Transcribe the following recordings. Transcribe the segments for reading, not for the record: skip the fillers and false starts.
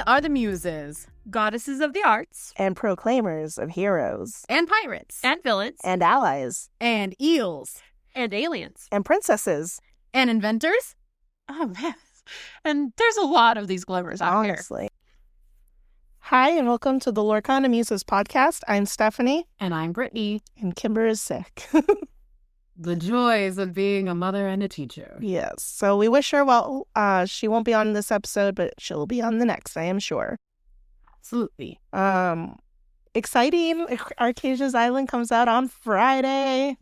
are the Muses, goddesses of the arts, and proclaimers of heroes, and pirates, and villains, and allies, and eels, and aliens, and princesses, and inventors. Oh, man. And there's a lot of these glimmers out here. honestly. Hi, and welcome to the Lorcana Muses podcast. I'm Stephanie. And I'm Brittany. And Kimber is sick. The joys of being a mother and a teacher. Yes. So we wish her well. She won't be on this episode, but she'll be on the next, I am sure. Absolutely. Exciting. Archazia's Island comes out on Friday.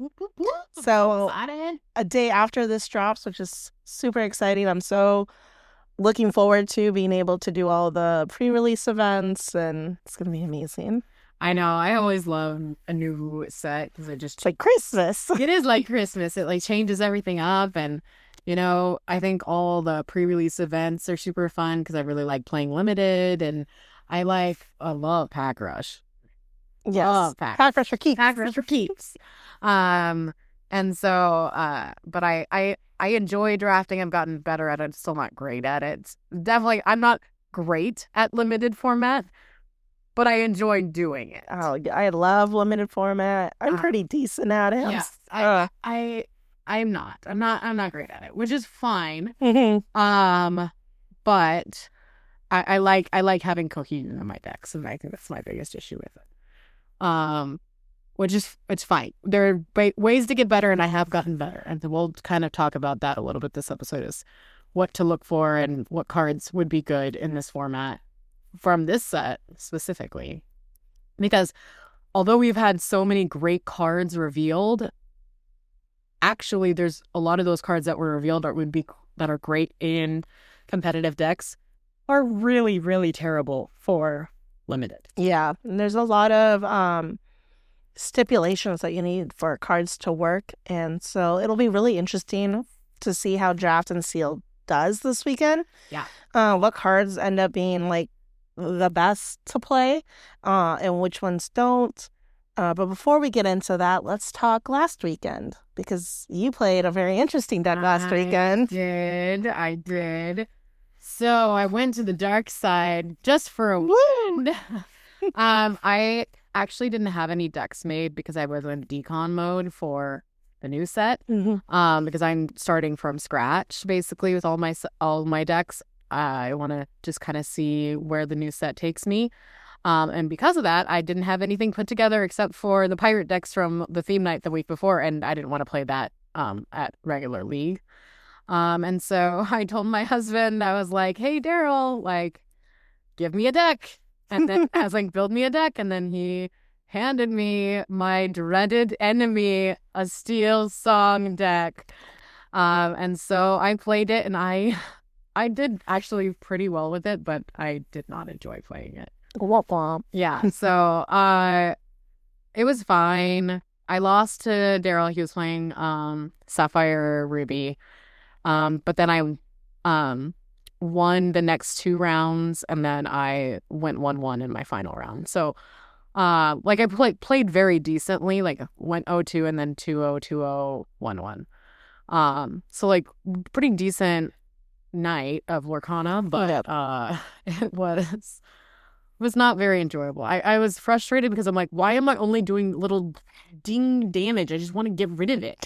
So Excited. a day after this drops, which is super exciting. I'm so looking forward to being able to do all the pre-release events, and it's going to be amazing. I know. I always love a new set because It's like Christmas. It is like Christmas. It like changes everything up, and I think all the pre-release events are super fun because I really like playing limited, and I love Pack Rush. Yes. Love Pack Rush for keeps. Pack Rush for keeps. And so, but I enjoy drafting. I've gotten better at it. Still not great at it. Definitely, I'm not great at limited format, but I enjoy doing it. Oh, I love limited format. I'm pretty decent at it. Yes, I'm not. I'm not great at it, which is fine. Mm-hmm. But I like having cohesion in my decks, and I think that's my biggest issue with it. Which is, it's fine. There are ways to get better, and I have gotten better, and we'll kind of talk about that a little bit this episode, is what to look for and what cards would be good in this format from this set specifically. Because although we've had so many great cards revealed, actually there's a lot of those cards that were revealed that are great in competitive decks are really, really terrible for limited. Yeah, and there's a lot of stipulations that you need for cards to work, and so it'll be really interesting to see how Draft and Sealed does this weekend. Yeah. What cards end up being like the best to play, and which ones don't. But before we get into that, let's talk last weekend, because you played a very interesting deck last weekend. I did. So I went to the dark side just for a win. I actually didn't have any decks made because I was in decon mode for the new set. Mm-hmm. Because I'm starting from scratch basically with all my decks. I want to just kind of see where the new set takes me. And because of that, I didn't have anything put together except for the pirate decks from the theme night the week before, and I didn't want to play that at regular League. And so I told my husband, I was like, "Hey, Daryl, like, give me a deck." And then I was like, "Build me a deck." And then he handed me my dreaded enemy, a Steel Song deck. And so I played it, and I did actually pretty well with it, but I did not enjoy playing it. Womp womp. Yeah, so it was fine. I lost to Daryl. He was playing Sapphire Ruby. But then I won the next 2 rounds, and then I went 1-1 in my final round. So I played very decently, like went 0-2 and then 2-0, 2-0, 1-1. So like pretty decent night of Lorcana, but it was not very enjoyable. I was frustrated because I'm like, why am I only doing little ding damage? I just want to get rid of it.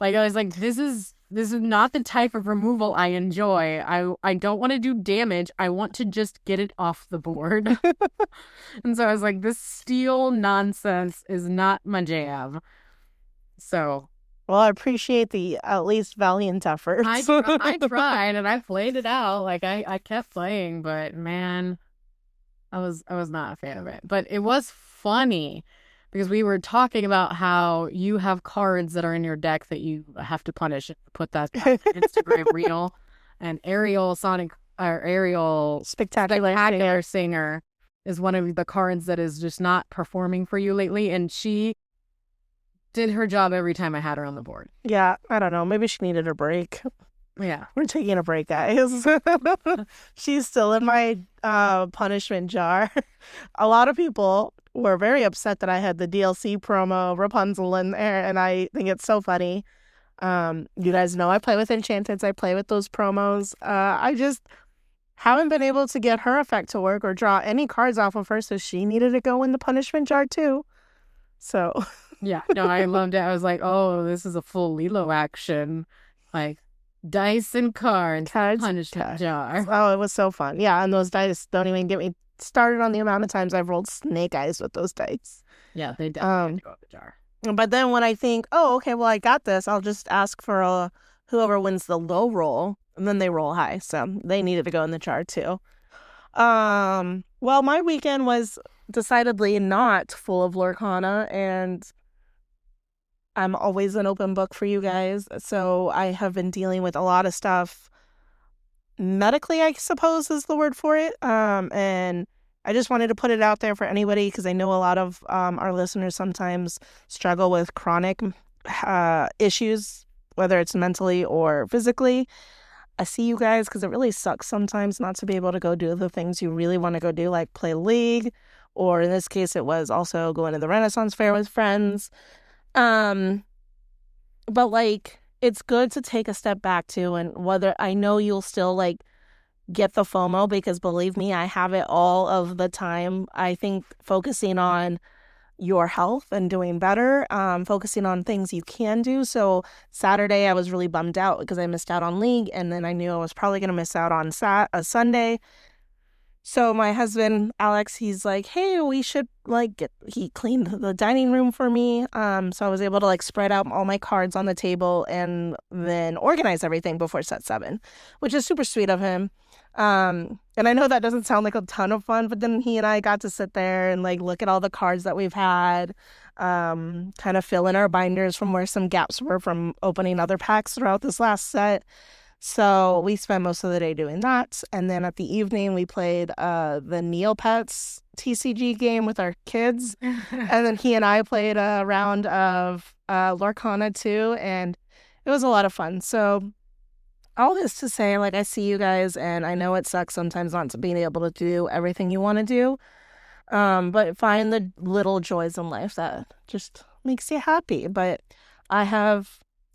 Like, I was like, this is not the type of removal I enjoy. I don't want to do damage. I want to just get it off the board. And so I was like, this steel nonsense is not my jam. So, well, I appreciate the at least valiant efforts. I tried and I played it out. Like, I kept playing, but man, I was not a fan of it. But it was funny because we were talking about how you have cards that are in your deck that you have to punish and put that Instagram reel. And Ariel Spectacular Singer is one of the cards that is just not performing for you lately. And she did her job every time I had her on the board. Yeah, I don't know. Maybe she needed a break. Yeah. We're taking a break, guys. She's still in my punishment jar. A lot of people were very upset that I had the DLC promo Rapunzel in there, and I think it's so funny. You guys know I play with enchantments. I play with those promos. haven't been able to get her effect to work or draw any cards off of her, so she needed to go in the punishment jar too. So Yeah, no, I loved it. I was like, oh, this is a full Lilo action. Like, dice and cards, punishment jar. Oh, it was so fun. Yeah, and those dice, don't even get me started on the amount of times I've rolled snake eyes with those dice. Yeah, they definitely go in the jar. But then when I think, oh, okay, well, I got this, I'll just ask for whoever wins the low roll, and then they roll high. So they needed to go in the jar too. Well, my weekend was decidedly not full of Lorcana, and I'm always an open book for you guys. So I have been dealing with a lot of stuff medically, I suppose is the word for it. And I just wanted to put it out there for anybody because I know a lot of our listeners sometimes struggle with chronic issues, whether it's mentally or physically. I see you guys because it really sucks sometimes not to be able to go do the things you really want to go do, like play League, or in this case, it was also going to the Renaissance Fair with friends. But like, it's good to take a step back too, and whether I know you'll still like get the FOMO because believe me, I have it all of the time. I think focusing on your health and doing better, focusing on things you can do. So Saturday, I was really bummed out because I missed out on League, and then I knew I was probably going to miss out on Sunday. So my husband, Alex, he's like, hey, we should he cleaned the dining room for me. So I was able to like spread out all my cards on the table and then organize everything before set 7, which is super sweet of him. And I know that doesn't sound like a ton of fun, but then he and I got to sit there and like look at all the cards that we've had, kind of fill in our binders from where some gaps were from opening other packs throughout this last set. So we spent most of the day doing that. And then at the evening, we played the Neopets TCG game with our kids. And then he and I played a round of Lorcana too. And it was a lot of fun. So all this to say, like, I see you guys, and I know it sucks sometimes not to being able to do everything you want to do. But find the little joys in life that just makes you happy. But I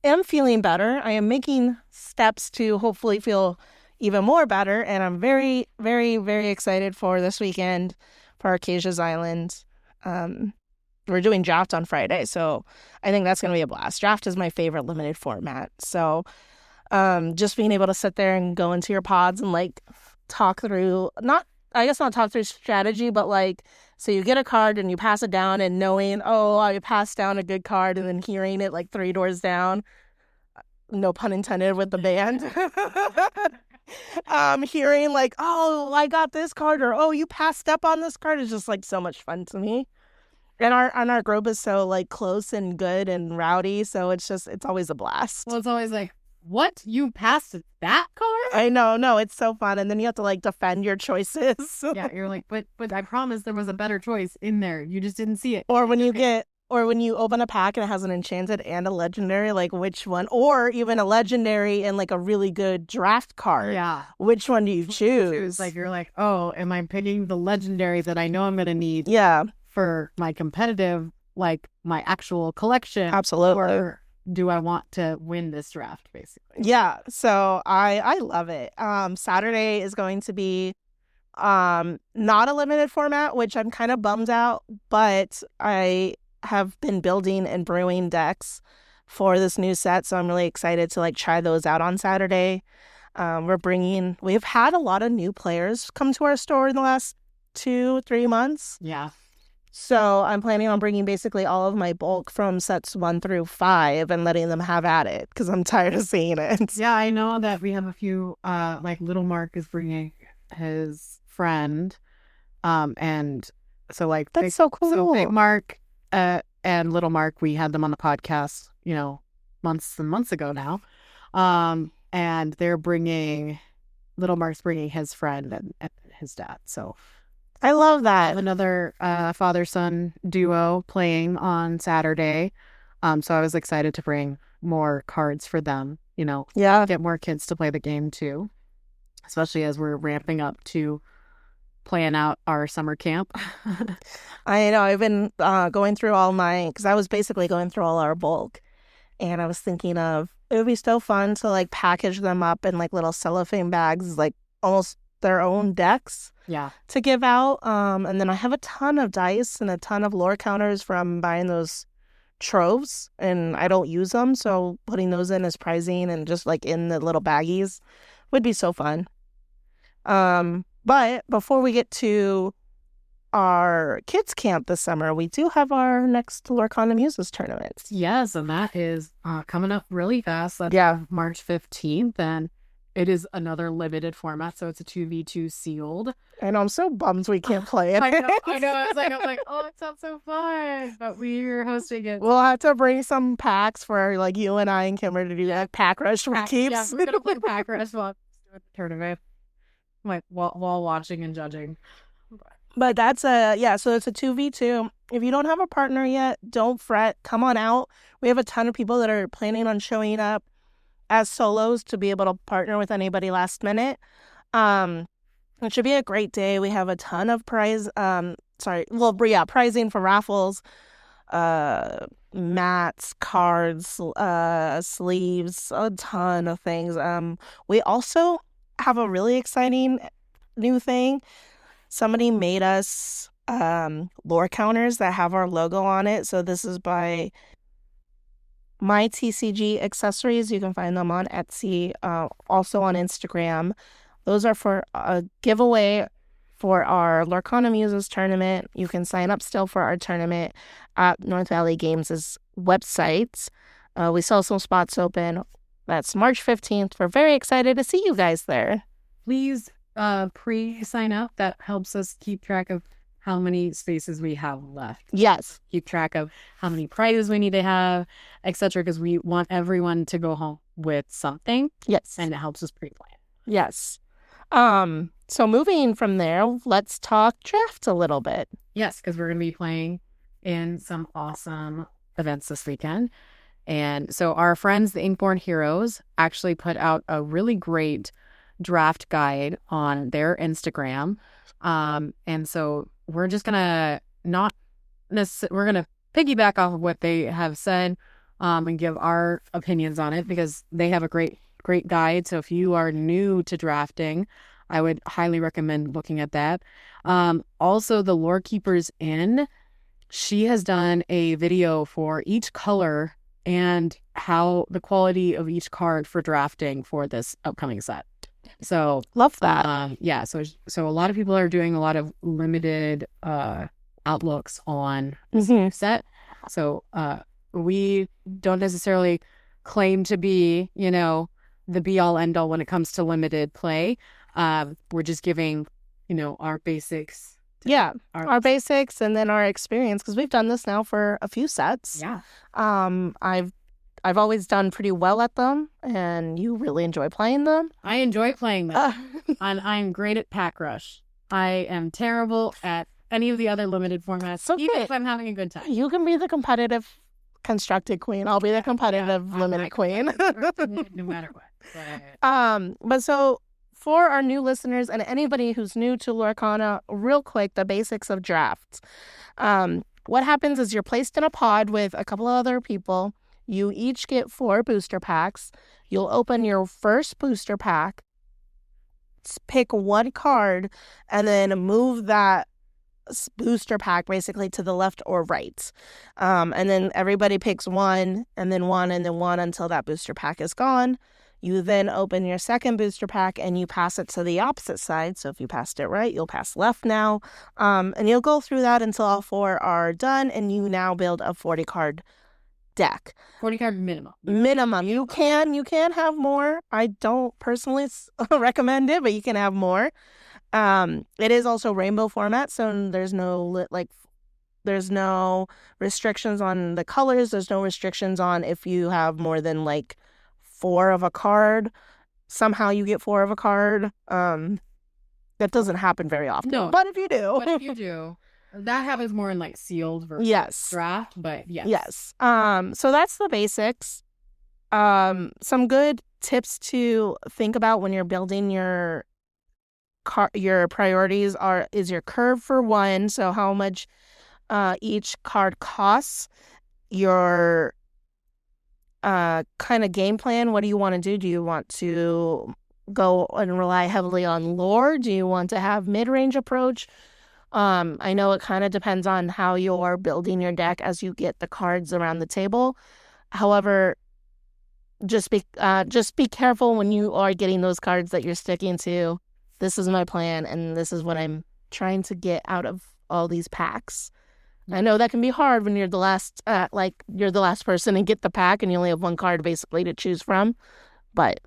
am feeling better. I am making steps to hopefully feel even more better, and I'm very, very, very excited for this weekend for Archazia's Island. We're doing draft on Friday, so I think that's going to be a blast. Draft is my favorite limited format, so just being able to sit there and go into your pods and like talk through, not talk through strategy, but like, so you get a card and you pass it down and knowing, oh, I passed down a good card, and then hearing it like 3 doors down, no pun intended with the band, hearing like, oh, I got this card, or oh, you passed up on this card is just like so much fun to me. And our group is so like close and good and rowdy, so it's always a blast. Well, it's always like, what? You passed that card? I know, no, it's so fun. And then you have to like defend your choices. Yeah, you're like, but I promise there was a better choice in there. You just didn't see it. Or when you open a pack and it has an enchanted and a legendary, like which one? Or even a legendary and like a really good draft card. Yeah. Which one do you choose? Like, you're like, oh, am I picking the legendary that I know I'm going to need? Yeah. For my competitive, like my actual collection? Absolutely. Or do I want to win this draft, basically? Yeah. So I love it. Saturday is going to be not a limited format, which I'm kind of bummed out, but I have been building and brewing decks for this new set, so I'm really excited to like try those out on Saturday. We've had a lot of new players come to our store in the last 2-3 months. Yeah. So I'm planning on bringing basically all of my bulk from sets 1 through 5 and letting them have at it because I'm tired of seeing it. Yeah, I know that we have a few, like Little Mark is bringing his friend, and so like that's so cool. So Big Mark, and Little Mark, we had them on the podcast, months and months ago now, and Little Mark's bringing his friend and his dad, so. I love that. Another father-son duo playing on Saturday. So I was excited to bring more cards for them, Yeah. Get more kids to play the game too, especially as we're ramping up to plan out our summer camp. I know. I've been going through because I was basically going through all our bulk, and I was thinking of, it would be so fun to like package them up in like little cellophane bags, like almost their own decks Yeah. to give out. And then I have a ton of dice and a ton of lore counters from buying those troves, and I don't use them, so putting those in as prizing and just like in the little baggies would be so fun. But before we get to our kids camp this summer, we do have our next Lorcana Muses tournament. Yes, and that is coming up really fast. That's Yeah. March 15th, and it is another limited format, so it's a 2v2 sealed. And I'm so bummed we can't play it. I know. I was like, oh, it sounds so fun, but we're hosting it. We'll have to bring some packs for like you and I and Kimber to do that pack rush for keeps. Yeah, we're gonna play pack rush while doing the tournament, like while watching and judging. But that's so it's a 2v2. If you don't have a partner yet, don't fret. Come on out. We have a ton of people that are planning on showing up as solos to be able to partner with anybody last minute. It should be a great day. We have a ton of prizing for raffles, mats, cards, sleeves, a ton of things. We also have a really exciting new thing. Somebody made us lore counters that have our logo on it. So this is by My TCG Accessories. You can find them on Etsy, also on Instagram. Those are for a giveaway for our Lorcana Muses tournament. You can sign up still for our tournament at North Valley Games' website. We still have some spots open. That's March 15th. We're very excited to see you guys there. Please pre-sign up. That helps us keep track of how many spaces we have left. Yes. Keep track of how many prizes we need to have, etc. Because we want everyone to go home with something. Yes. And it helps us pre-plan. Yes. So moving from there, let's talk draft a little bit. Yes, because we're going to be playing in some awesome events this weekend. And so our friends, the Inkborn Heroes, actually put out a really great draft guide on their Instagram. And so we're just gonna we're gonna piggyback off of what they have said, and give our opinions on it, because they have a great guide. So if you are new to drafting, I would highly recommend looking at that. Also, the Lore Keepers Inn, she has done a video for each color and how the quality of each card for drafting for this upcoming set. So love that. Yeah. So a lot of people are doing a lot of limited outlooks on this set. So we don't necessarily claim to be, the be all end all when it comes to limited play. We're just giving, our basics. Yeah, our basics and then our experience, because we've done this now for a few sets. Yeah. I've always done pretty well at them, and you really enjoy playing them. I enjoy playing them, and I'm great at Pack Rush. I am terrible at any of the other limited formats, even if I'm having a good time. You can be the competitive constructed queen. I'll be the competitive limited queen. No matter what. But so for our new listeners and anybody who's new to Lorcana, real quick, the basics of drafts. What happens is you're placed in a pod with a couple of other people. You each get 4 booster packs. You'll open your first booster pack, pick one card, and then move that booster pack basically to the left or right. And then everybody picks one, and then one, and then one until that booster pack is gone. You then open your second booster pack and you pass it to the opposite side. So if you passed it right, you'll pass left now. And you'll go through that until all 4 are done, and you now build a 40 card deck. 40 card minimum. You can have more. I don't personally recommend it, but you can have more. It is also rainbow format, so there's no restrictions on the colors. There's no restrictions on if you have more than 4 of a card. Somehow you get 4 of a card. That doesn't happen very often. No. But if you do. That happens more in sealed versus draft, but yes. Yes. So that's the basics. Some good tips to think about when you're building your priorities is your curve for 1, so how much each card costs, your kind of game plan. What do you want to do? Do you want to go and rely heavily on lore? Do you want to have mid-range approach? I know it kind of depends on how you're building your deck as you get the cards around the table. However, just be careful when you are getting those cards that you're sticking to. This is my plan, and this is what I'm trying to get out of all these packs. I know that can be hard when you're the last, you're the last person to get the pack, and you only have one card basically to choose from. But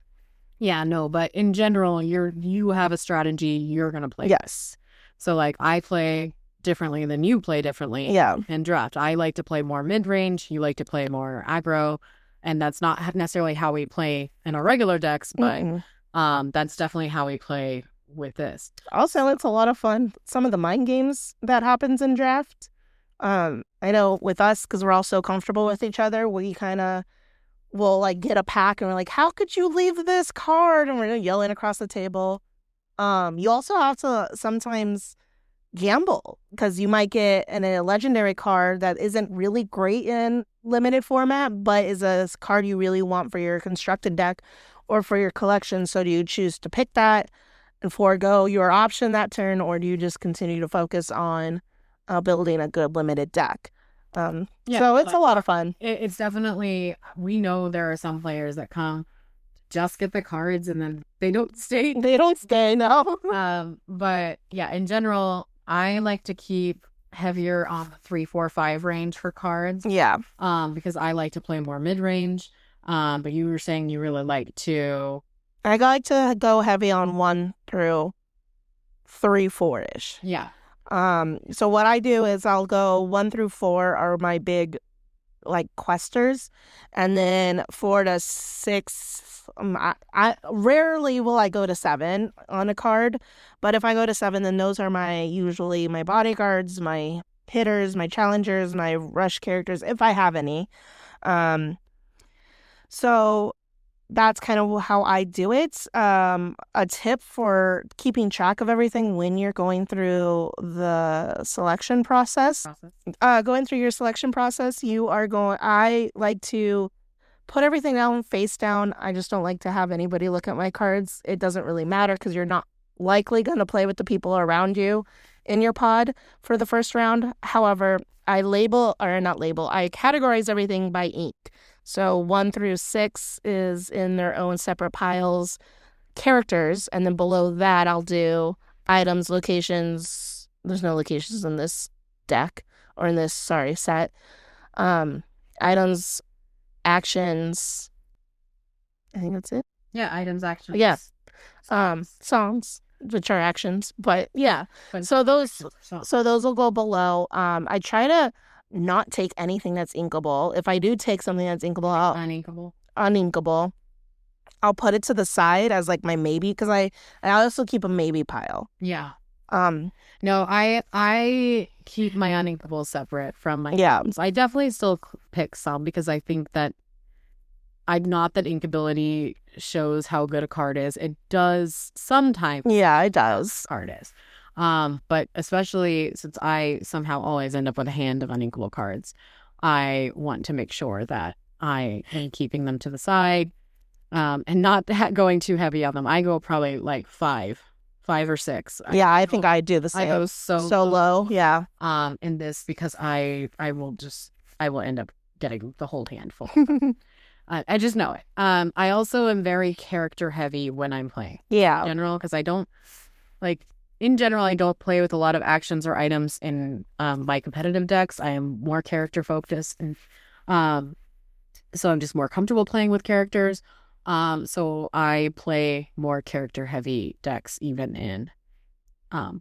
yeah, no, but in general, you have a strategy you're gonna play. Yes. So like I play differently than you play differently. Yeah. In draft, I like to play more mid range. You like to play more aggro, and that's not necessarily how we play in our regular decks, but that's definitely how we play with this. Also, it's a lot of fun. Some of the mind games that happens in draft. I know with us, because we're all so comfortable with each other, we kind of will like get a pack and we're like, how could you leave this card? And we're yelling across the table. You also have to sometimes gamble, because you might get a legendary card that isn't really great in limited format, but is a card you really want for your constructed deck or for your collection. So do you choose to pick that and forego your option that turn, or do you just continue to focus on building a good limited deck? So it's a lot of fun. It's definitely, we know there are some players that come just get the cards and then they don't stay. No. But yeah, in general, I like to keep heavier on the 3, 4, 5 range for cards. Yeah. Because I like to play more mid range. But you were saying you really like to. I like to go heavy on 1 through 3, 4-ish. Yeah. So what I do is I'll go 1 through 4 are my big like questers, and then 4 to 6. I rarely will I go to 7 on a card, but if I go to 7, then those are usually my bodyguards, my hitters, my challengers, my rush characters, if I have any. So that's kind of how I do it. A tip for keeping track of everything when you're going through the selection process. Going through your selection process, I like to put everything down face down. I just don't like to have anybody look at my cards. It doesn't really matter because you're not likely going to play with the people around you in your pod for the first round. However, I categorize everything by ink. So 1 through 6 is in their own separate piles, characters, and then below that I'll do items, locations. There's no locations in this deck, or in this, set. Items, actions. I think that's it. Yeah, items, actions. Yeah. Songs, which are actions, but yeah. So those will go below. I try to not take anything that's inkable. If I do take something that's inkable, uninkable, I'll put it to the side as like my maybe, because I also keep a maybe pile. Yeah. No, I keep my uninkable separate from my items. I definitely still pick some because I think that not that inkability shows how good a card is. It does sometimes. Yeah, it does. Card is. But especially since I somehow always end up with a hand of uninkable cards, I want to make sure that I am keeping them to the side, and not going too heavy on them. I go probably like 5 or 6. Yeah, I think I do the same. I go so low. Yeah. In this because I will end up getting the whole handful. I just know it. I also am very character heavy when I'm playing. Yeah. In general, because I don't like. In general, I don't play with a lot of actions or items in my competitive decks. I am more character focused, and so I'm just more comfortable playing with characters. So I play more character heavy decks even in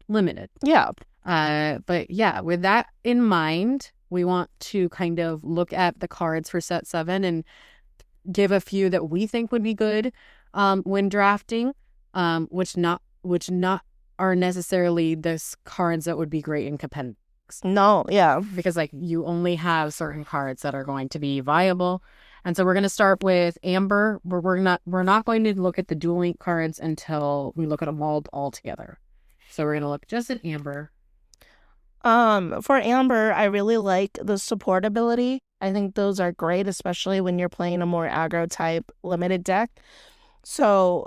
limited. Yeah. But yeah, with that in mind, we want to kind of look at the cards for set 7 and give a few that we think would be good when drafting, which not are necessarily the cards that would be great in competitive. No, yeah. Because like you only have certain cards that are going to be viable. And so we're going to start with Amber. We're not going to look at the dual link cards until we look at them all together. So we're going to look just at Amber. For Amber, I really like the support ability. I think those are great, especially when you're playing a more aggro type limited deck. So,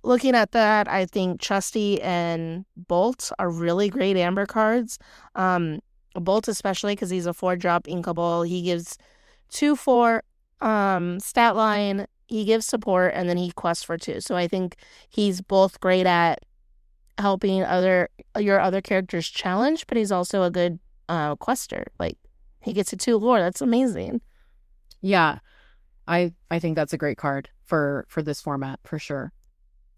looking at that, I think Trusty and Bolt are really great Amber cards. Bolt especially because he's a 4-drop inkable. He gives 2/4 stat line. He gives support and then he quests for 2. So I think he's both great at helping your other characters challenge, but he's also a good quester. Like he gets a 2 lore. That's amazing. Yeah, I think that's a great card for this format for sure.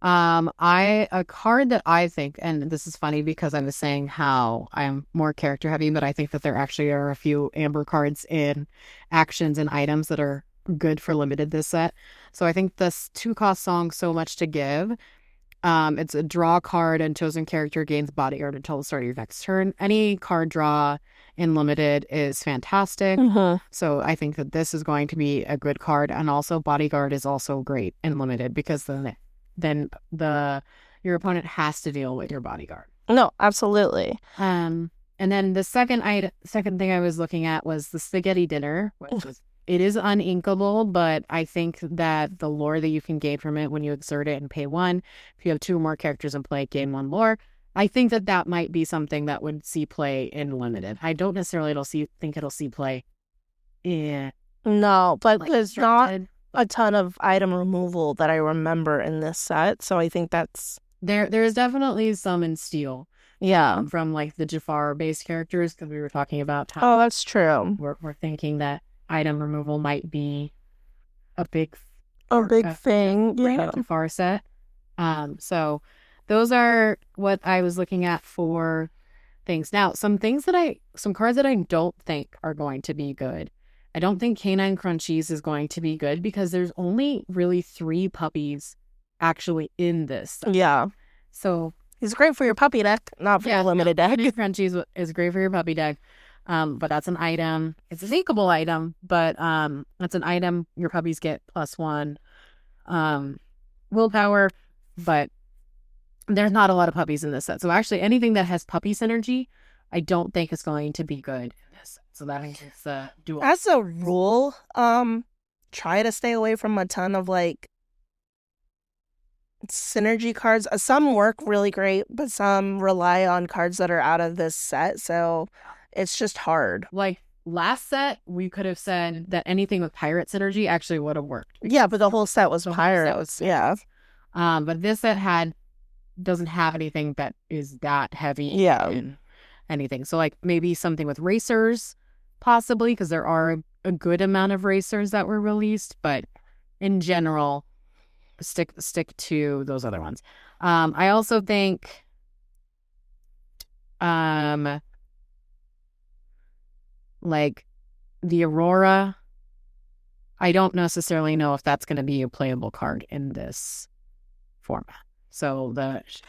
A card that I think, and this is funny because I was saying how I'm more character heavy, but I think that there actually are a few amber cards in actions and items that are good for limited this set. So I think this 2-cost song, So Much to Give. It's a draw card and chosen character gains bodyguard until the start of your next turn. Any card draw in limited is fantastic. So I think that this is going to be a good card, and also bodyguard is also great in limited because then your opponent has to deal with your bodyguard. No, absolutely. And then the second thing I was looking at was the spaghetti dinner, which was, it is uninkable, but I think that the lore that you can gain from it when you exert it and pay 1, if you have 2 or more characters in play, gain 1 lore. I think that might be something that would see play in limited. I don't necessarily think it'll see play in. No, but like, there's not a ton of item removal that I remember in this set, so I think that's there's definitely some in steel. Yeah. From like the Jafar based characters, because we were talking about how Oh, that's true. we're thinking that item removal might be a big thing. Yeah. Jafar set. So those are what I was looking at for things. Now, some cards that I don't think are going to be good. I don't think Canine Crunchies is going to be good because there's only really 3 puppies actually in this set. Yeah. So he's great for your puppy deck, not for your limited deck. Canine Crunchies is great for your puppy deck. But that's an item. It's a thinkable item, but that's an item your puppies get +1 willpower, but there's not a lot of puppies in this set. So actually anything that has puppy synergy, I don't think is going to be good in this set. So that means it's a dual. As a rule, try to stay away from a ton of like synergy cards. Some work really great, but some rely on cards that are out of this set, so it's just hard. Like last set, we could have said that anything with pirate synergy actually would have worked. Yeah, but the whole set was pirates. Yeah. But this set doesn't have anything that is that heavy in anything. So like maybe something with racers, possibly, because there are a good amount of racers that were released, but in general, stick to those other ones. I also think like the Aurora, I don't necessarily know if that's going to be a playable card in this format. So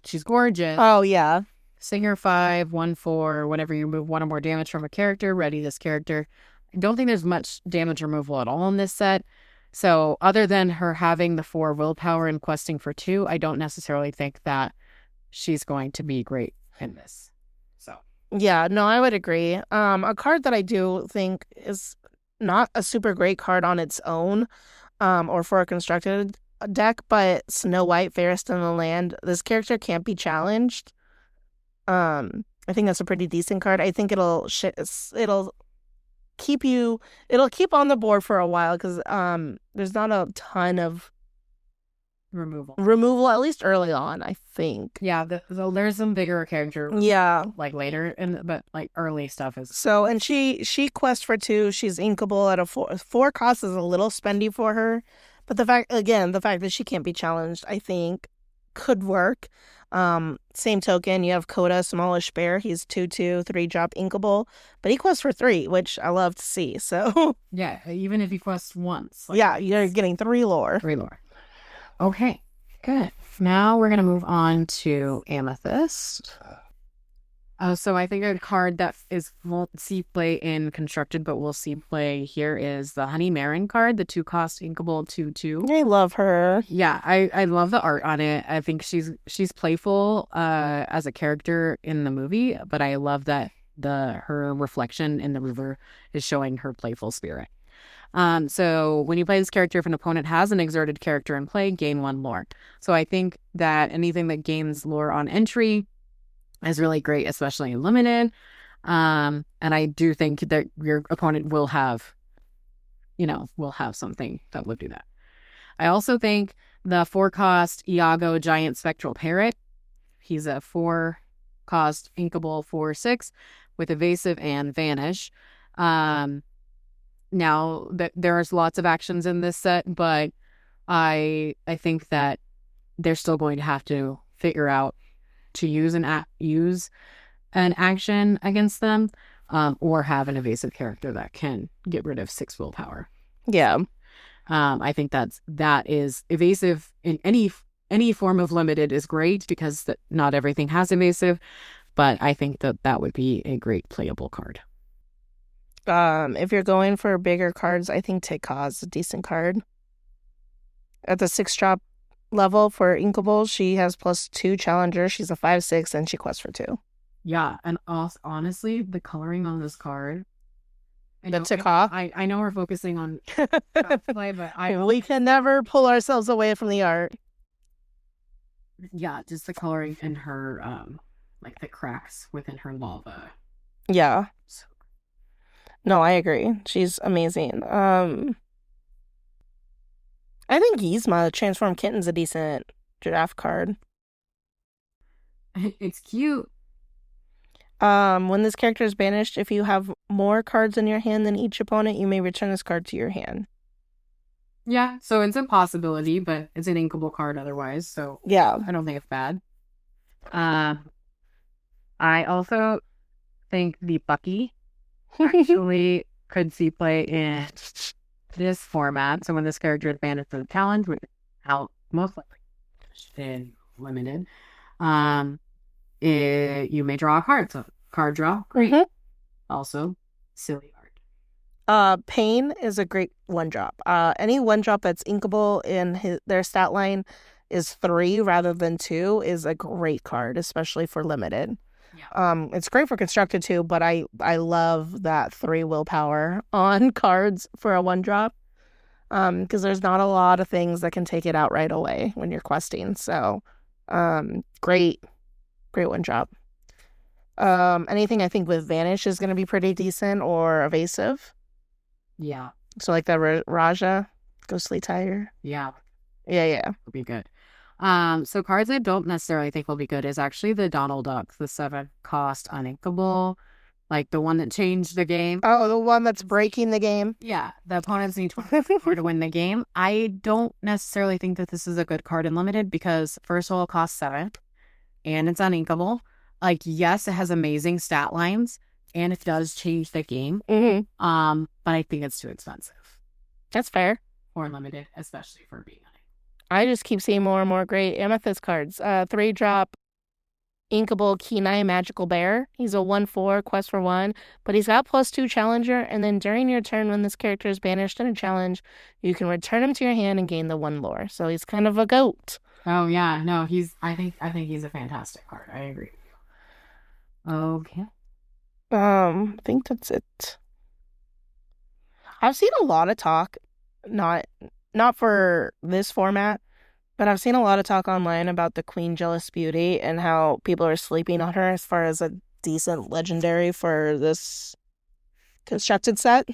she's gorgeous. Oh yeah. Singer 5, 1/4, whenever you remove 1 or more damage from a character, ready this character. I don't think there's much damage removal at all in this set. So other than her having the 4 willpower and questing for 2, I don't necessarily think that she's going to be great in this. So yeah, no, I would agree. A card that I do think is not a super great card on its own, or for a constructed deck, but Snow White, Fairest in the Land. This character can't be challenged. I think that's a pretty decent card. I think it'll keep on the board for a while because there's not a ton of removal, at least early on, I think. Yeah, there's some bigger character. Yeah, like later, but like early stuff is. So, and she quests for 2. She's inkable at a 4 cost is a little spendy for her, but the fact that she can't be challenged, I think, could work. Same token, you have Coda, Smallish Bear. He's 2/2, 3-drop inkable, but he quests for 3, which I love to see. So yeah, even if he quests once. Yeah, you're getting 3 lore. 3 lore. Okay, good. Now we're gonna move on to Amethyst. So I think a card that won't see play in constructed, but we'll see play here is the Honey Marin card, the 2-cost inkable 2/2. I love her. Yeah, I love the art on it. I think she's playful as a character in the movie, but I love that her reflection in the river is showing her playful spirit. So when you play this character, if an opponent has an exerted character in play, gain 1 lore. So I think that anything that gains lore on entry is really great, especially in limited. And I do think that your opponent will have something that would do that. I also think the 4-cost Iago Giant Spectral Parrot. He's a 4-cost inkable 4/6 with evasive and vanish. Now there's lots of actions in this set, but I think that they're still going to have to figure out to use an action against them, or have an evasive character that can get rid of 6 willpower. Yeah. I think that is evasive in any form of limited is great because not everything has evasive, but I think that would be a great playable card. If you're going for bigger cards, I think Tikka is a decent card. At the 6-drop level for Inkable, she has +2 challenger. She's a 5/6 and she quests for 2. Yeah, and honestly, the coloring on this card. The Tikka. I know we're focusing on play, but we can never pull ourselves away from the art. Yeah, just the coloring in her, like the cracks within her lava. Yeah. So. No, I agree. She's amazing. I think Yzma, Transform Kitten's a decent draft card. It's cute. When this character is banished, if you have more cards in your hand than each opponent, you may return this card to your hand. Yeah, so it's a possibility, but it's an inkable card otherwise, so yeah, I don't think it's bad. I also think the Bucky actually could see play in this format. So when this character is banished from the challenge, which out most likely in limited, you may draw a card. So card draw, great. Mm-hmm. Also, silly art. Pain is a great 1-drop. Any 1-drop that's inkable in their stat line is 3 rather than 2 is a great card, especially for limited. Yeah. It's great for constructed too, but I love that 3 willpower on cards for a 1-drop. Because there's not a lot of things that can take it out right away when you're questing. So, great 1-drop. Anything I think with Vanish is going to be pretty decent or evasive. Yeah. So like the Raja, Ghostly Tiger. Yeah. Yeah. Would be good. So cards I don't necessarily think will be good is actually the Donald Duck, the 7-cost uninkable, like the one that changed the game. Oh, the one that's breaking the game. Yeah, the opponents need 24 to win the game. I don't necessarily think that this is a good card in limited because first of all, it costs 7, and it's uninkable. Like, yes, it has amazing stat lines, and it does change the game. Mm-hmm. But I think it's too expensive. That's fair. Or limited, especially for being uninkable. I just keep seeing more and more great Amethyst cards. 3-drop inkable Kenai Magical Bear. He's a 1/4 quest for 1, but he's got +2 challenger, and then during your turn when this character is banished in a challenge, you can return him to your hand and gain the 1 lore. So he's kind of a goat. Oh yeah, no, I think he's a fantastic card. I agree. Okay. I think that's it. I've seen a lot of talk, not for this format, but I've seen a lot of talk online about the Queen Jealous Beauty and how people are sleeping on her as far as a decent legendary for this constructed set.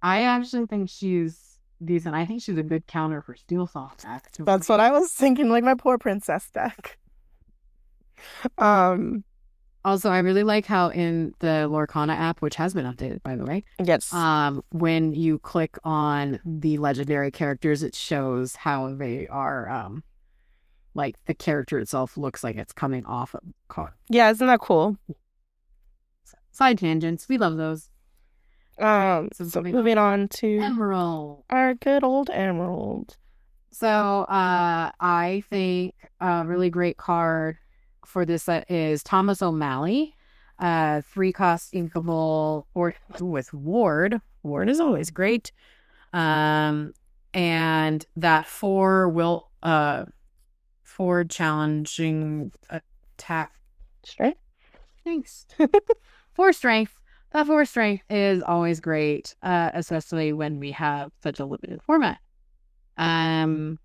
I actually think she's decent. I think she's a good counter for Steel Soft deck. That's what I was thinking, like my poor princess deck. Also, I really like how in the Lorcana app, which has been updated, by the way. Yes. When you click on the legendary characters, it shows how they are, like the character itself looks like it's coming off of card. Yeah, isn't that cool? Side tangents. We love those. So moving on to Emerald. Our good old Emerald. So, I think a really great card for this set is Thomas O'Malley, 3-cost inkable with Ward. Ward is always great. And that 4 challenging attack strength. Thanks. 4 strength. That 4 strength is always great, especially when we have such a limited format. So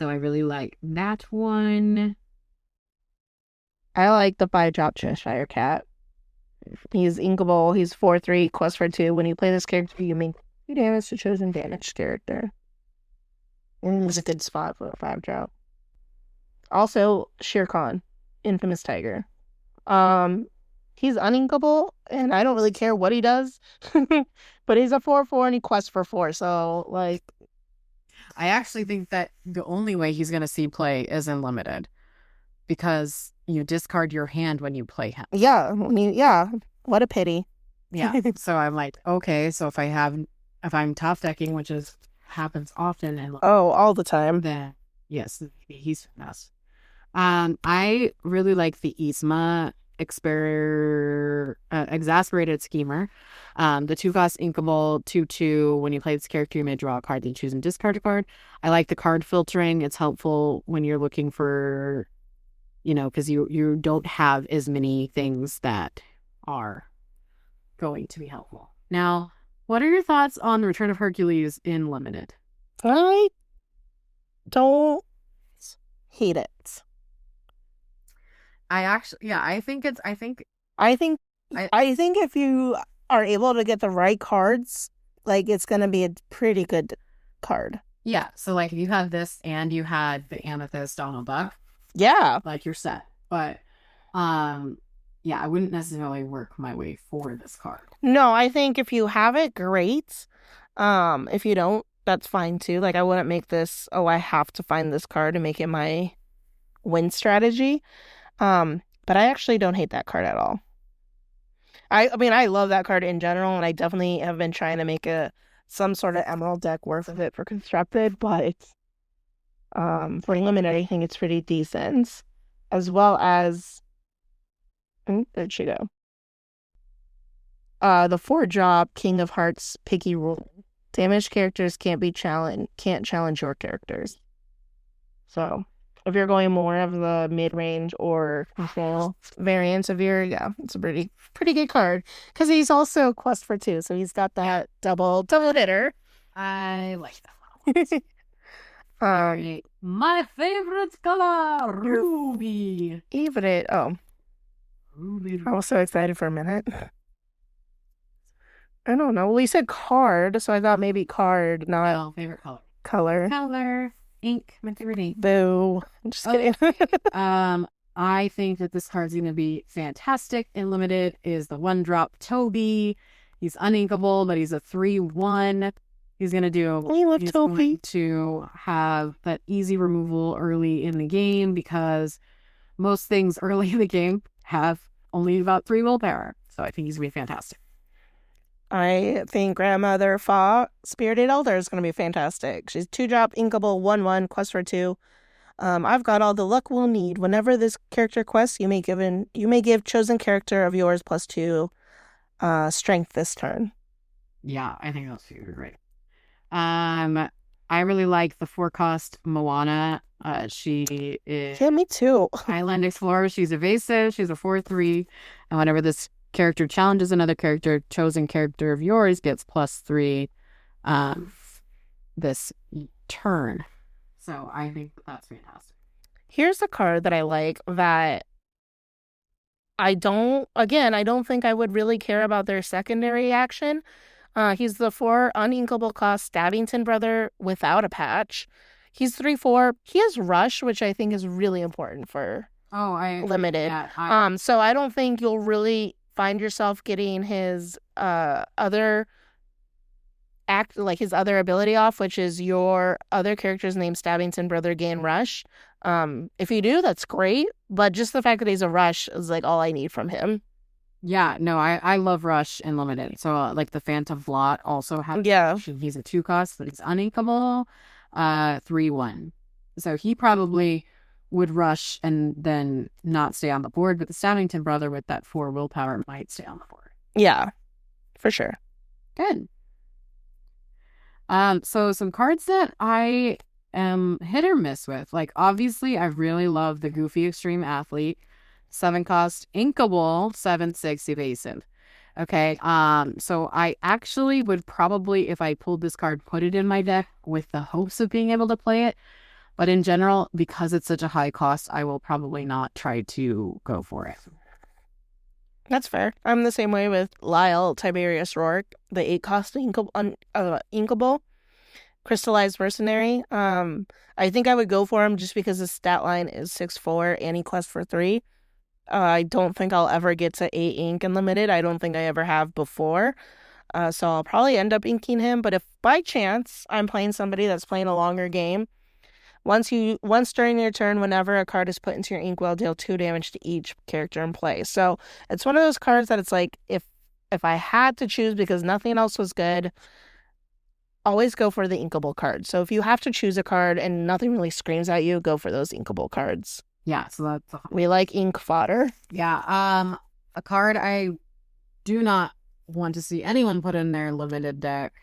I really like that one. I like the 5-drop Cheshire Cat. He's inkable. He's 4/3, quest for 2. When you play this character, you make 2 damage to chosen damaged character. And it's a good spot for a 5-drop. Also, Shere Khan, Infamous Tiger. He's uninkable, and I don't really care what he does. But he's a 4/4 and he quests for 4, so like I actually think that the only way he's going to see play is in limited, because you discard your hand when you play him. yeah, what a pity. Yeah. So I'm like, okay, so if I'm top decking, which happens often, and all the time. then yes, he's finesse. I really like the Yzma Exasperated Schemer. The 2-cost inkable 2/2. When you play this character, you may draw a card, then choose and discard a card. I like the card filtering. It's helpful when you're looking for, because you don't have as many things that are going to be helpful. Now, what are your thoughts on the Return of Hercules in limited? I don't hate it. I think if you are able to get the right cards, like it's gonna be a pretty good card. yeah. So like if you have this and you had the Amethyst on a buff, Yeah. like you're set. But I wouldn't necessarily work my way for this card. No, I think if you have it, great. If you don't, that's fine too. Like I wouldn't make this, I have to find this card and make it my win strategy. But I actually don't hate that card at all. I mean, I love that card in general, and I definitely have been trying to make some sort of Emerald deck worth of it for Constructed, but for limited, I think it's pretty decent. As well as, there'd she go. The 4-drop King of Hearts Picky Rule. Damaged characters can't challenge your characters. So if you're going more of the mid-range or control variants of it's a pretty good card. Because he's also quest for 2, so he's got that double hitter. I like that one. My favorite color, ruby. Ruby. I was so excited for a minute. I don't know. Well, you said card, so I thought maybe card, not favorite color. Color. Ink, my favorite ink. Boo. I'm just kidding. I think that this card's going to be fantastic. In limited is the 1-drop Toby. He's uninkable, but he's a 3/1. He's going to going to have that easy removal early in the game, because most things early in the game have only about 3 willpower. So I think he's going to be fantastic. I think Grandmother Fa, Spirited Elder, is going to be fantastic. She's 2-drop, inkable, 1/1, quest for 2. I've got all the luck we'll need. Whenever this character quests, you may give chosen character of yours +2 strength this turn. Yeah, I think that's super great. I really like the 4-cost Moana. She is... Yeah, me too. Island Explorer. She's evasive. She's a 4/3. And whenever this character challenges another character, chosen character of yours gets +3 this turn. So I think that's fantastic. Here's a card that I like that I don't think I would really care about their secondary action. He's the 4 uninkable cost Stabbington Brother without a patch. He's 3/4. He has Rush, which I think is really important for limited. So I don't think you'll really find yourself getting his other ability off, which is your other character's name Stabbington Brother gain Rush. If you do, that's great, but just the fact that he's a Rush is like all I need from him. Yeah, no, I love Rush in limited. So like the Phantom Blot also has he's a 2-cost, but he's uninkable, 3/1. So he probably would rush and then not stay on the board, but the Stabbington Brother with that 4 willpower might stay on the board. Yeah, for sure. Good. So some cards that I am hit or miss with. Like, obviously, I really love the Goofy Extreme Athlete. 7-cost, inkable, 7/6 evasive. Okay. So I actually would probably, if I pulled this card, put it in my deck with the hopes of being able to play it. But in general, because it's such a high cost, I will probably not try to go for it. That's fair. I'm the same way with Lyle, Tiberius Rourke, the 8-cost Inkable, Crystallized Mercenary. I think I would go for him just because his stat line is 6/4 and he quests for 3. I don't think I'll ever get to 8 ink and limited. I don't think I ever have before. So I'll probably end up inking him. But if by chance I'm playing somebody that's playing a longer game, once during your turn, whenever a card is put into your inkwell, deal 2 damage to each character in play. So it's one of those cards that it's like, if I had to choose because nothing else was good, always go for the inkable card. So if you have to choose a card and nothing really screams at you, go for those inkable cards. Yeah, so that's we like ink fodder. Yeah, a card I do not want to see anyone put in their limited deck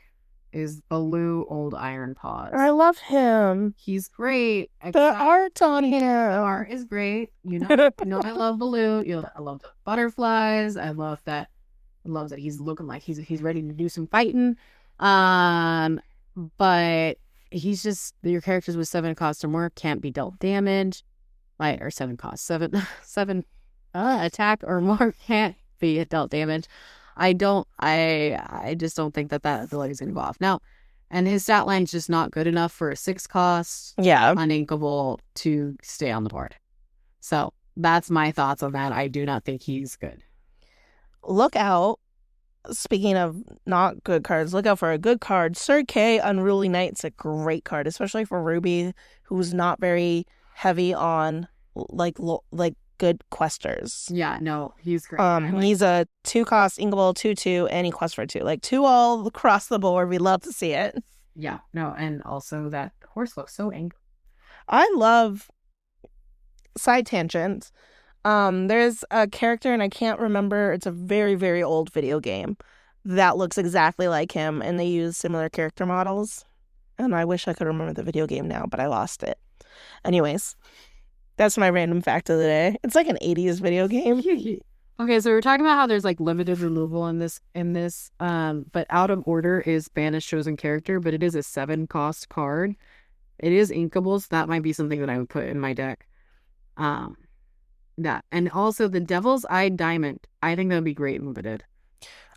is Baloo Old Iron Paws. I love him. He's great. The art on him. The art is great. I love Baloo. I love the butterflies. I love that he's looking like he's ready to do some fighting. But he's just, your characters with 7 cost or more can't be dealt damage. Or 7 cost. 7 attack or more can't be dealt damage. I just don't think that ability is going to go off. Now, and his stat line's just not good enough for a 6 cost, uninkable to stay on the board. So that's my thoughts on that. I do not think he's good. Look out. Speaking of not good cards, look out for a good card. Sir K, Unruly Knight's a great card, especially for Ruby, who's not very heavy on like good questers. Yeah, no, he's great. He's a 2-cost inkable 2/2, and he quests for 2. Like 2 all across the board. We love to see it. Yeah, no, and also that horse looks so angry. I love side tangents. There's a character, and I can't remember. It's a very, very old video game that looks exactly like him, and they use similar character models. And I wish I could remember the video game now, but I lost it. Anyways, that's my random fact of the day. It's like an 80s video game. Okay, so we're talking about how there's like limited removal in this, but Out of Order is banished chosen character, but it is a 7-cost card. It is inkable, so that might be something that I would put in my deck. That, and also the Devil's Eye Diamond. I think that would be great in limited.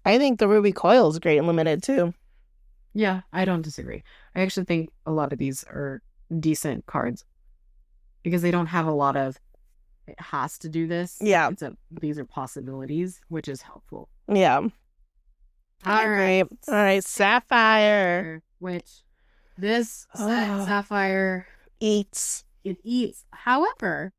I think the Ruby Coil is great in limited too. Yeah, I don't disagree. I actually think a lot of these are decent cards because they don't have a lot of it has to do this. Yeah. These are possibilities, which is helpful. Yeah. All right. Sapphire. Which this Sapphire eats. It eats. However,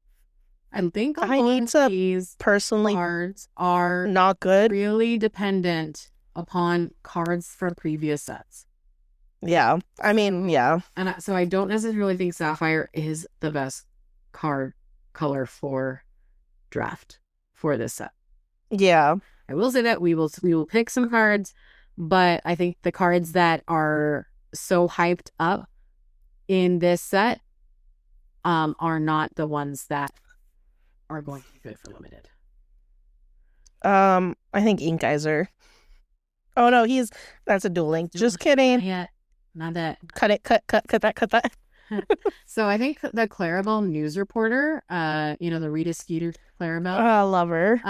I think these personally cards are not good. Really dependent upon cards from previous sets. Yeah. I mean, yeah. And so I don't necessarily think Sapphire is the best card color for draft for this set. Yeah. I will say that we will pick some cards, but I think the cards that are so hyped up in this set are not the ones that are going to be good for limited. I think Ink Geyser. Oh no, that's a dual link. Just kidding. Yeah, not that. Cut that. So I think the Clarabelle news reporter, the Rita Skeeter Clarabelle. I love her.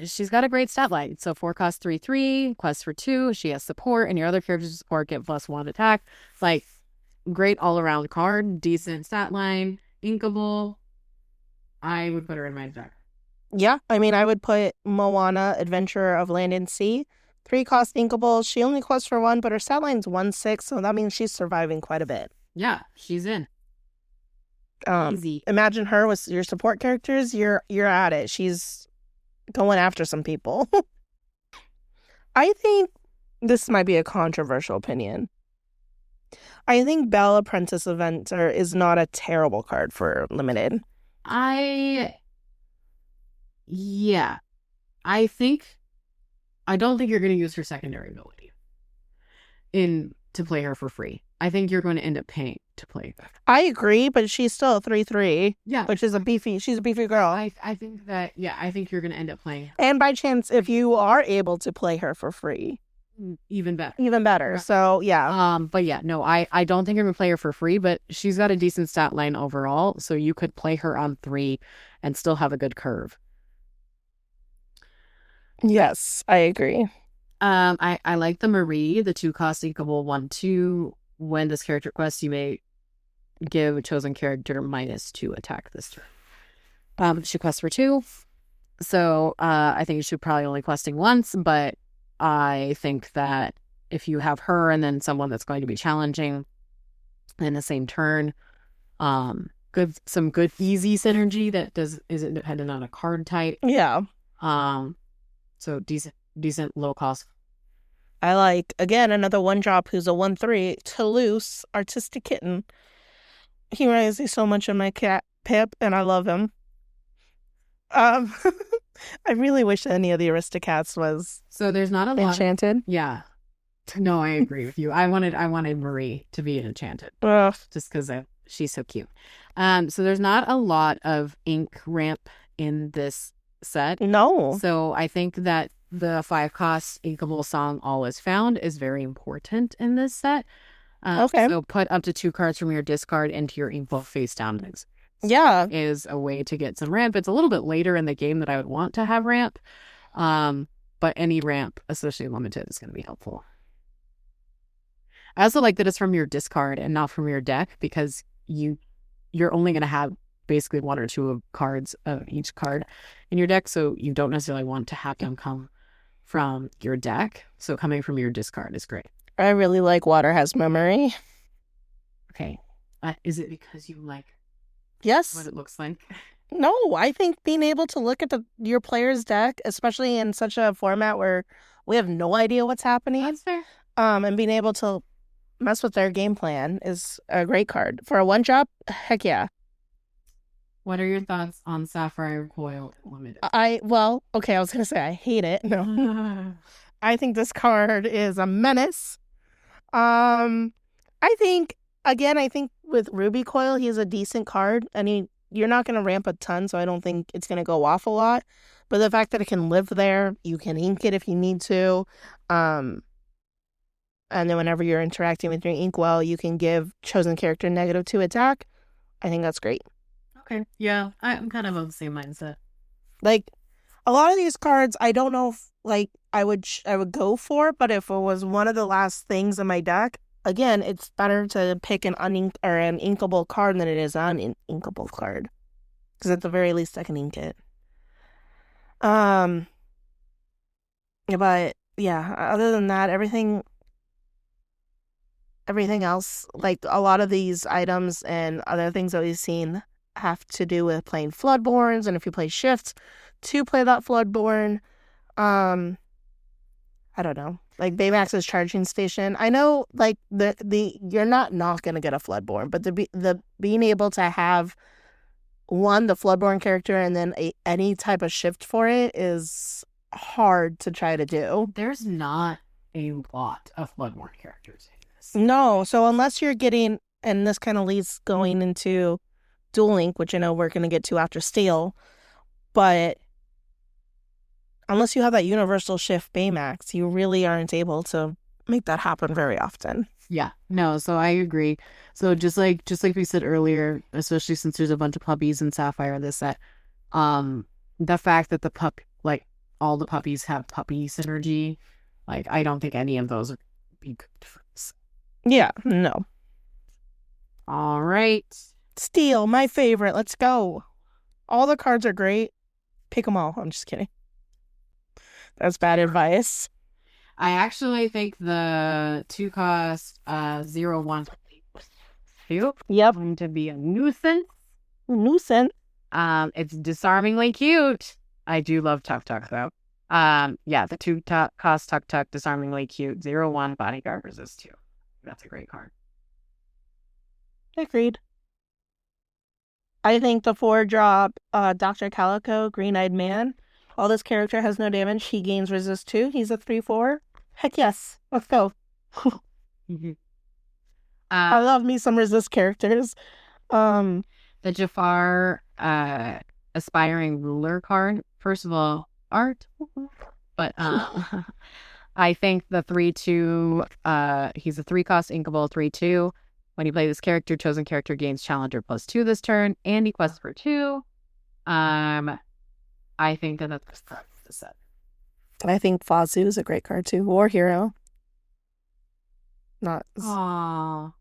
She's got a great stat line. So 4 cost 3/3, quest for 2. She has support, and your other characters support get +1 attack. Like, great all around card, decent stat line, inkable. I would put her in my deck. Yeah, I mean, I would put Moana, Adventurer of Land and Sea. 3-cost inkable. She only quests for 1, but her stat line's 1/6, so that means she's surviving quite a bit. Yeah, she's in. Easy. Imagine her with your support characters. You're at it. She's going after some people. I think this might be a controversial opinion. I think Belle Apprentice Inventor is not a terrible card for limited. I don't think you're going to use her secondary ability to play her for free. I think you're going to end up paying to play. I agree, but she's still a 3/3. Yeah. Which is she's a beefy girl. I think that, I think you're going to end up playing. And by chance, if you are able to play her for free, even better. Even better. Right. So, yeah. But yeah, no, I don't think you're going to play her for free, but she's got a decent stat line overall. So you could play her on 3 and still have a good curve. Yes, I agree. I like the Marie, the 2-cost inkable 1/2. When this character quests, you may give a chosen character -2 attack this turn. She quests for 2. So I think you should probably only questing once, but I think that if you have her and then someone that's going to be challenging in the same turn, some good easy synergy that isn't dependent on a card type. Yeah. So decent low cost. I like, again, another 1-drop who's a 1/3, Toulouse, Artistic Kitten. He reminds me so much of my cat, Pip, and I love him. I really wish any of the Aristocats was so there's not a lot enchanted. Yeah. No, I agree with you. I wanted Marie to be enchanted. Ugh. Just because she's so cute. So there's not a lot of ink ramp in this set. No. So I think that the 5-cost inkable song All Is Found is very important in this set. Okay. So put up to 2 cards from your discard into your inkable face down. Yeah. Is a way to get some ramp. It's a little bit later in the game that I would want to have ramp. But any ramp, especially limited, is going to be helpful. I also like that it's from your discard and not from your deck, because you're only going to have basically 1 or 2 cards of each card in your deck, so you don't necessarily want to have them come from your deck. So coming from your discard is great. I really like Water Has Memory. Okay. Is it because you like yes what it looks like? No, I think being able to look at your player's deck, especially in such a format where we have no idea what's happening, That's fair. And being able to mess with their game plan is a great card. For a 1-drop, heck yeah. What are your thoughts on Sapphire Coil Limited? I was going to say I hate it. No. I think this card is a menace. I think with Ruby Coil, he's a decent card. You're not going to ramp a ton, so I don't think it's going to go off a lot. But the fact that it can live there, you can ink it if you need to. And then whenever you're interacting with your inkwell, you can give chosen character -2 attack. I think that's great. Okay. Yeah, I'm kind of of the same mindset. Like, a lot of these cards, I don't know if, like, I would go for, but if it was one of the last things in my deck, again, it's better to pick an inkable card than it is an inkable card. Because at the very least, I can ink it. But, yeah, other than that, everything else, like a lot of these items and other things that we've seen have to do with playing Floodborns, and if you play Shift to play that Floodborn, I don't know, like Baymax's charging station. I know, like the you're not gonna get a Floodborn, but the being able to have the Floodborn character and then any type of shift for it is hard to try to do. There's not a lot of Floodborn characters in this. No, so unless you're getting, and this kind of leads going into Duel Link, which I know we're going to get to after Steel, but unless you have that universal shift Baymax, you really aren't able to make that happen very often. Yeah, no, so I agree. So just like we said earlier, especially since there's a bunch of puppies in Sapphire in this set, the fact that all the puppies have puppy synergy, like I don't think any of those would be good for this. Yeah, no. All right. Steel, my favorite. Let's go. All the cards are great. Pick them all. I'm just kidding. That's bad advice. I actually think the 2-cost 0/1 Yep. going to be a nuisance. It's disarmingly cute. I do love Tuk Tuk though. Yeah, the 2-cost Tuk Tuk, disarmingly cute. 0/1 bodyguard resist 2. That's a great card. Agreed. I think the 4-drop Dr. Calico, Green-Eyed Man. While this character has no damage, he gains resist 2. He's a 3/4. Heck yes. Let's go. I love me some resist characters. The Jafar aspiring ruler card. First of all, art, but I think the 3/2. He's a 3-cost inkable 3/2. When you play this character, chosen character gains Challenger +2 this turn, and he quests for 2. I think that's the set. I think Fazu is a great card too. War hero. Not. Aww.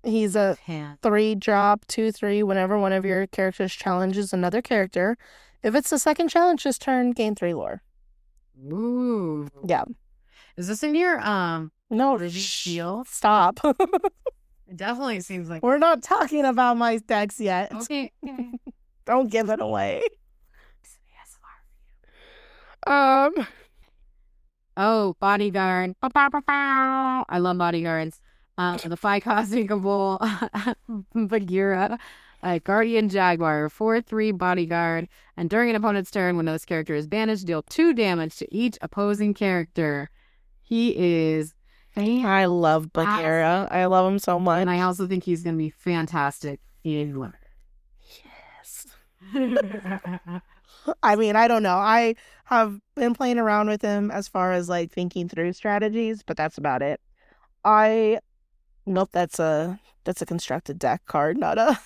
He's a Man. 3-drop 2/3. Whenever one of your characters challenges another character, if it's the second challenge this turn, gain 3 lore. Ooh. Yeah. Is this in your No, reveal? stop. It definitely seems like. We're not talking about my decks yet. Okay. Don't give it away. Oh, bodyguard. I love bodyguards. The 5-cost inkable Bagheera, a guardian jaguar, 4/3 bodyguard, and during an opponent's turn, when this character is banished, deal 2 damage to each opposing character. He is fantastic. I love Bagheera. I love him so much. And I also think he's going to be fantastic in Limited. Yes. I mean, I don't know. I have been playing around with him as far as like thinking through strategies, but that's about it. Nope, that's a constructed deck card, not a.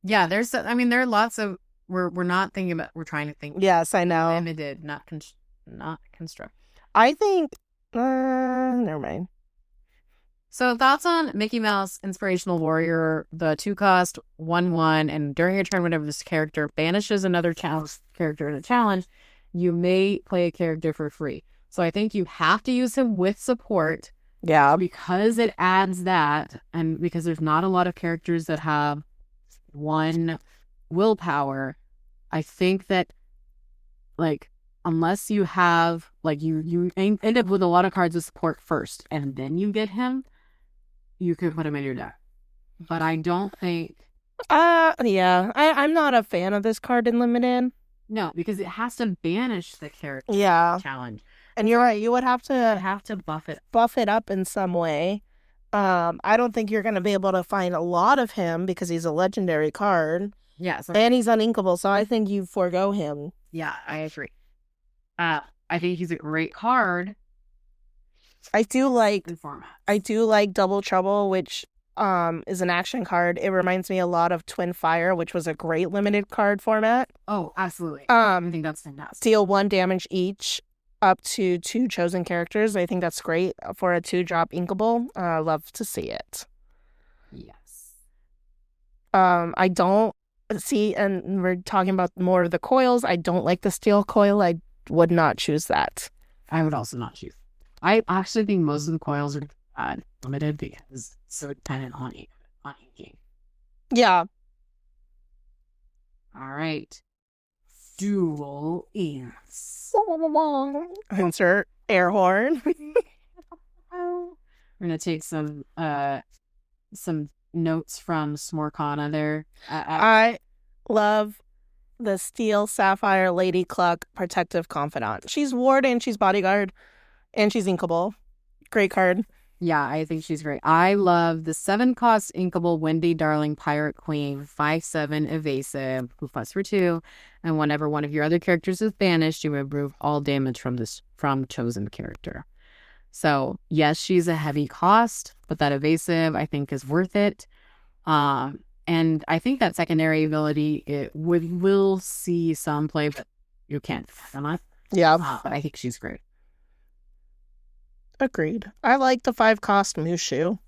Yeah, there are lots of we're not thinking about. We're trying to think. Yes, I know. Limited, not construct. I think. Never mind. So thoughts on Mickey Mouse Inspirational Warrior, the 2-cost 1/1, and during your turn, whenever this character banishes another character in a challenge, you may play a character for free. So I think you have to use him with support. Yeah. Because it adds that, and because there's not a lot of characters that have 1 willpower, I think that, like, unless you have, like, you end up with a lot of cards with support first, and then you get him, you could put him in your deck. But I don't think... Yeah. I'm not a fan of this card in Limited. No, because it has to banish the character challenge. And you're right. You would have to buff it up in some way. I don't think you're going to be able to find a lot of him because he's a legendary card. Yeah. And he's uninkable, so I think you forego him. Yeah, I agree. I think he's a great card. I do like Double Trouble, which is an action card. It reminds me a lot of Twin Fire, which was a great limited card format. Oh, absolutely. I think that's fantastic. Deal 1 damage each up to 2 chosen characters. I think that's great for a 2-drop inkable. Love to see it. Yes. I don't see, and we're talking about more of the coils. I don't like the steel coil. I would not choose that. I would also not choose. I actually think most of the coils are limited because it's so dependent on inking. Yeah. All right. Dual inks. Insert air horn. We're gonna take some notes from Lorcana there. I love the Steel Sapphire Lady Cluck Protective Confidant. She's ward and she's bodyguard and she's inkable. Great card. Yeah, I think she's great. I love the 7-cost inkable Wendy Darling Pirate Queen, 5/7 evasive, who fights for 2, and whenever one of your other characters is banished, you remove all damage from chosen character. So yes, she's a heavy cost, but that evasive I think is worth it. And I think that secondary ability will see some play, but you can't depend on it. Yeah, but I think she's great. Agreed. I like the 5-cost Mushu.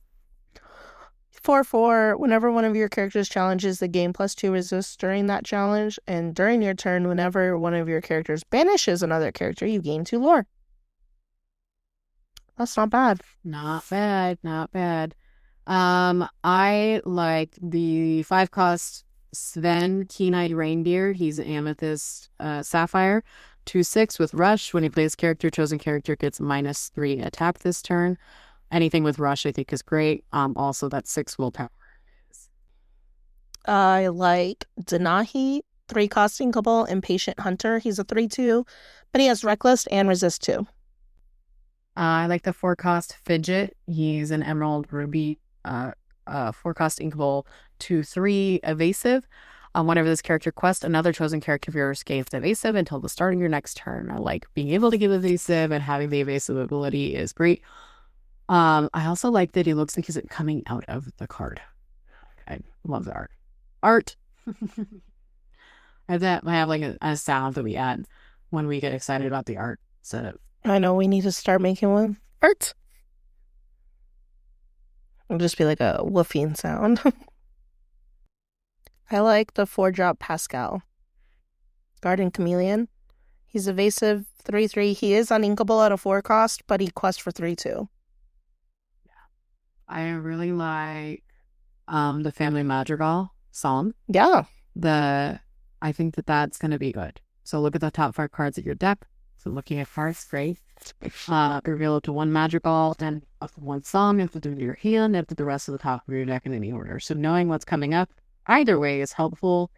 4/4. Whenever one of your characters challenges the game, +2 resist during that challenge, and during your turn, whenever one of your characters banishes another character, you gain 2 lore. That's not bad. Not bad. I like the 5-cost Sven Keen-Eyed Reindeer. He's an Amethyst Sapphire. 2/6 with Rush. When he plays character, chosen character gets -3 attack this turn. Anything with Rush I think is great. Also that 6 willpower. I like Denahi, 3-cost inkable, Impatient Hunter. He's a 3/2, but he has Reckless and Resist 2. I like the 4-cost Fidget. He's an Emerald Ruby 4-cost inkable 2/3 evasive. Whenever this character quests, another chosen character of yours gains evasive until the start of your next turn. I like being able to give evasive, and having the evasive ability is great. I also like that it looks like he's coming out of the card. I love the art. Art. I have like a sound that we add when we get excited about the art. So I know we need to start making one. Art. It'll just be like a woofing sound. I like the 4-drop Pascal. Garden Chameleon. He's evasive 3/3. He is uninkable at a 4-cost, but he quests for 3/2. I really like the Family Madrigal song. Yeah. I think that's going to be good. So look at the top 5 cards of your deck. So looking at cards, great. Reveal up to 1 Madrigal, then up to 1 song, and put them in your hand, and put the rest of the top of your deck in any order. So knowing what's coming up either way is helpful.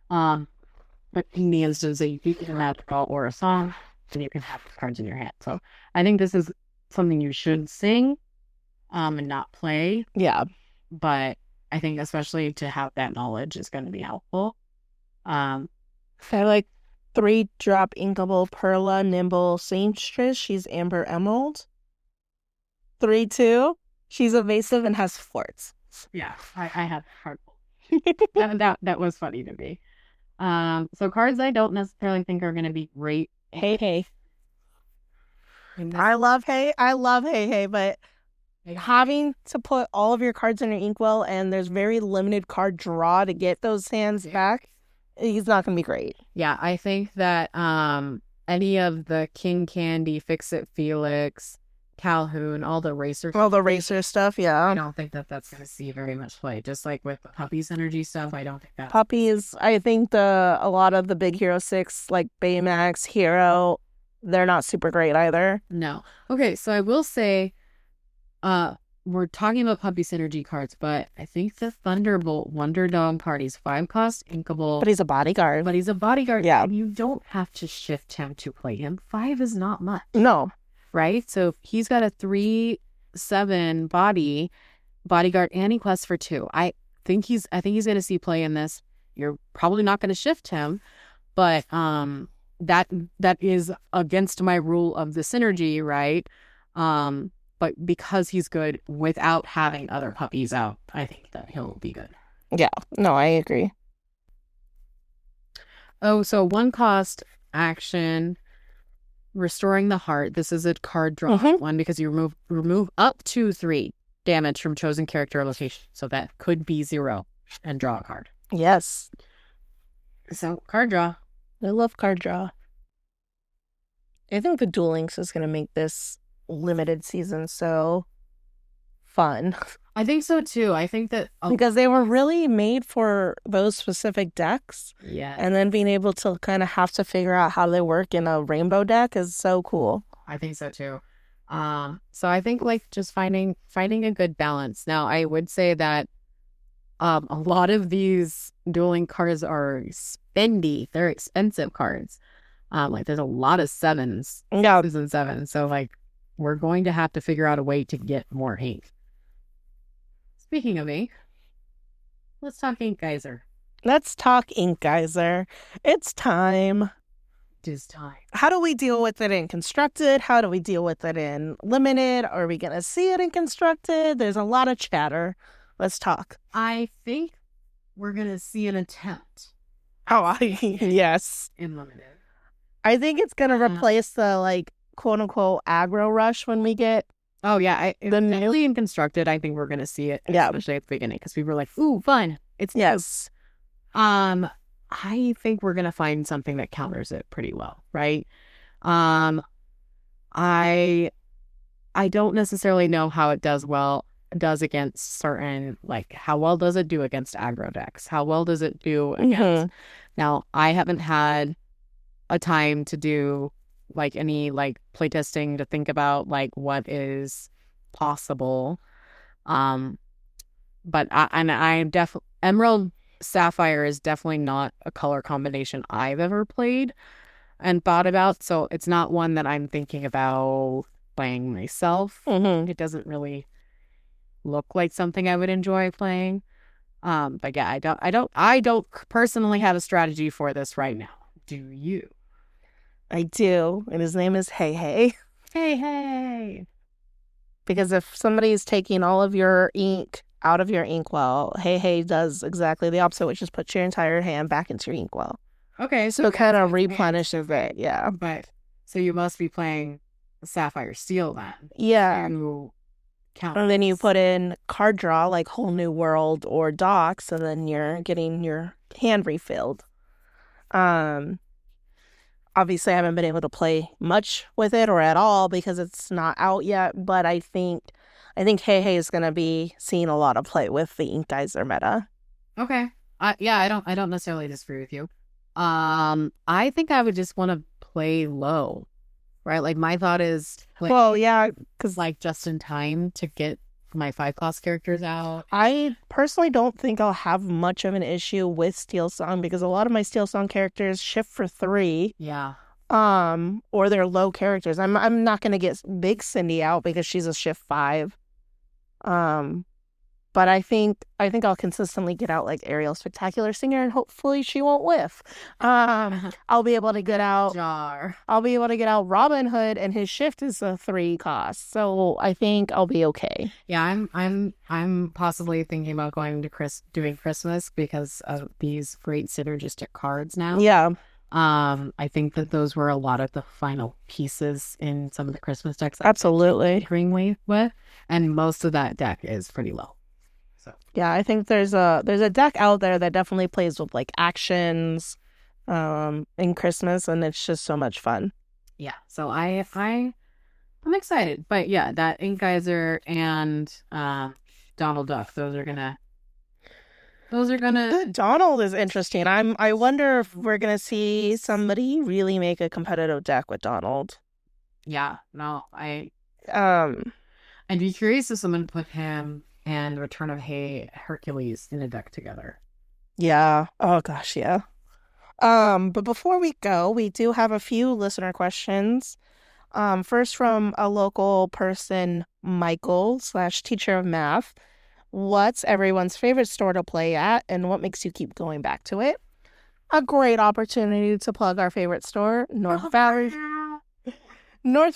But in the instance that you do get a Madrigal or a song, then you can have the cards in your hand. So I think this is something you should sing and not play. Yeah. But I think especially to have that knowledge is going to be helpful. I like 3-drop inkable Perla Nimble Seamstress. She's Amber Emerald. 3/2. She's evasive and has forts. Yeah, I have hard. that was funny to me. So cards I don't necessarily think are going to be great. Hey. I love Hey, but having to put all of your cards in your inkwell, and there's very limited card draw to get those hands back, he's not going to be great. Yeah, I think that any of the King Candy, Fix-It Felix, Calhoun, all the racer stuff, yeah. I don't think that's going to see very much play. Just like with the Puppy's energy stuff, I don't think that. Puppies, I think a lot of the big Hero 6, like Baymax, Hero, they're not super great either. No. Okay, so I will say, we're talking about Puppy Synergy cards, but I think the Thunderbolt Wonder Dog Party's 5-cost inkable. But he's a bodyguard. Yeah. And you don't have to shift him to play him. 5 is not much. No. Right? So if he's got a 3/7 bodyguard, and he quests for 2. I think he's going to see play in this. You're probably not going to shift him, but that is against my rule of the synergy, right? But because he's good without having other puppies out, I think that he'll be good. Yeah, no, I agree. Oh, so 1-cost action, Restoring the Heart. This is a card draw one because you remove up to 3 damage from chosen character or location. So that could be 0 and draw a card. Yes. So card draw. I love card draw. I think the Duel Links is going to make this limited season so fun. I think so too. I think that because they were really made for those specific decks. Yeah. And then being able to kind of have to figure out how they work in a rainbow deck is so cool. I think so too. So I think like just finding a good balance. Now I would say that a lot of these dueling cards are spendy. They're expensive cards. Like there's a lot of 7s. Yeah. 6s and 7s. So like we're going to have to figure out a way to get more ink. Speaking of ink, let's talk Ink Geyser. Let's talk Ink Geyser. It's time. It is time. How do we deal with it in Constructed? How do we deal with it in Limited? Are we going to see it in Constructed? There's a lot of chatter. Let's talk. I think we're going to see an attempt. Yes. In Limited. I think it's going to replace the, like, quote-unquote aggro rush when we get... Oh, yeah. Definitely in Constructed, I think we're going to see it, especially at the beginning, because we were like, ooh, fun. It's yes. New. I think we're going to find something that counters it pretty well, right? I don't necessarily know how it does against certain, like, how well does it do against aggro decks? How well does it do against... Now, I haven't had a time to do like any like playtesting to think about like what is possible. But I'm definitely Emerald Sapphire is definitely not a color combination I've ever played and thought about, so it's not one that I'm thinking about playing myself. It doesn't really look like something I would enjoy playing. But yeah, I don't personally have a strategy for this right now. Do you? I do, and his name is Hey Hey. Hey, hey. Because if somebody's taking all of your ink out of your inkwell, Hey Hey does exactly the opposite, which is put your entire hand back into your inkwell. Okay, So it kind of replenishes it, yeah. But so you must be playing Sapphire Steel then. Yeah. To count. And then you put in card draw like Whole New World or Docks, and then you're getting your hand refilled. Obviously, I haven't been able to play much with it or at all because it's not out yet. But I think Hey Hey is going to be seeing a lot of play with the Ink Geyser meta. Okay. Yeah, I don't necessarily disagree with you. I think I would just want to play low, right? Like my thought is, Well, yeah, because like just in time to get my 5 cost characters out. I personally don't think I'll have much of an issue with Steel Song because a lot of my Steel Song characters shift for 3. Yeah. Or they're low characters. I'm not gonna get Big Cindy out because she's a shift 5. But I think I'll consistently get out like Ariel Spectacular Singer, and hopefully she won't whiff. I'll be able to get out Jar. I'll be able to get out Robin Hood, and his shift is a 3 cost. So I think I'll be okay. Yeah, I'm possibly thinking about going to doing Christmas because of these great synergistic cards now. Yeah. I think that those were a lot of the final pieces in some of the Christmas decks. Absolutely. Green with, and most of that deck is pretty low. So yeah, I think there's a deck out there that definitely plays with like actions, in Christmas, and it's just so much fun. Yeah, so I'm excited, but yeah, that Ink Geyser and Donald Duck, those are gonna. Donald is interesting. I wonder if we're gonna see somebody really make a competitive deck with Donald. Yeah, no, I'd be curious if someone put him and Return of Hercules in a deck together. Yeah. Oh gosh, yeah. But before we go, we do have a few listener questions. First from a local person, Michael / teacher of math. What's everyone's favorite store to play at, and what makes you keep going back to it? A great opportunity to plug our favorite store, North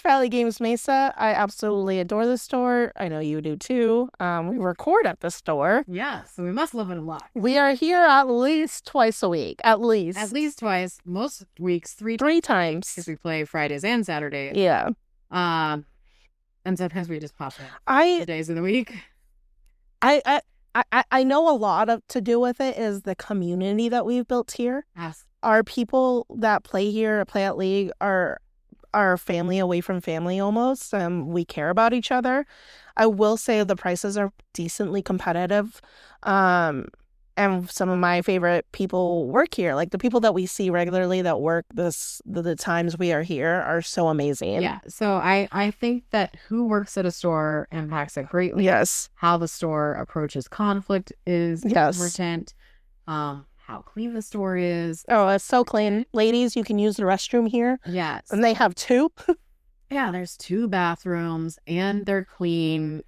Valley Games Mesa. I absolutely adore the store. I know you do too. We record at the store. Yeah, so we must love it a lot. We are here at least twice a week. At least twice. Most weeks, three times. Because we play Fridays and Saturdays. Yeah. And sometimes we just pop in the days of the week. I know a lot to do with it is the community that we've built here. Yes. Our people that play here, play at League, are family away from family almost. We care about each other. I will say the prices are decently competitive. And some of my favorite people work here. Like the people that we see regularly that work the times we are here are so amazing. Yeah. So I think that who works at a store impacts it greatly. Yes. How the store approaches conflict is important. How clean the store is. Oh, it's so clean. Ladies, you can use the restroom here. Yes. And they have 2. Yeah, there's 2 bathrooms and they're clean.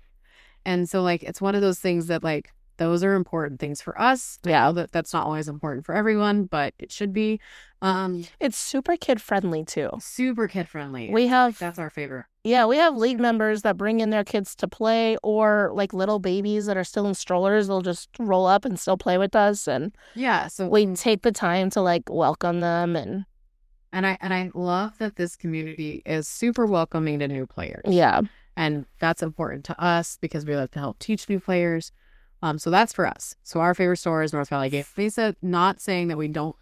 And so like it's one of those things that like those are important things for us. Yeah, that's not always important for everyone, but it should be. It's super kid friendly too. Super kid friendly. That's our favorite. Yeah, we have League members that bring in their kids to play, or like little babies that are still in strollers. They'll just roll up and still play with us, and yeah, so we take the time to like welcome them and I love that this community is super welcoming to new players. Yeah, and that's important to us because we like to help teach new players. So that's for us. So our favorite store is North Valley Games Mesa. Not saying that we don't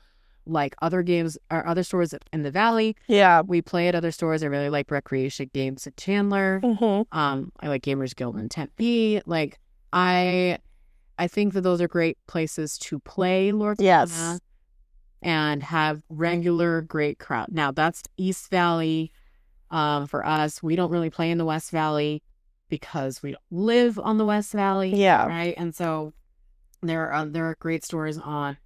like other games or other stores in the Valley. Yeah. We play at other stores. I really like Recreation Games in Chandler. Mm-hmm. I like Gamers Guild in Tempe. Like I think that those are great places to play Lorcana. Yes. And have regular great crowd. Now that's East Valley. For us, we don't really play in the West Valley because we don't live on the West Valley. Yeah. Right. And so there are great stores on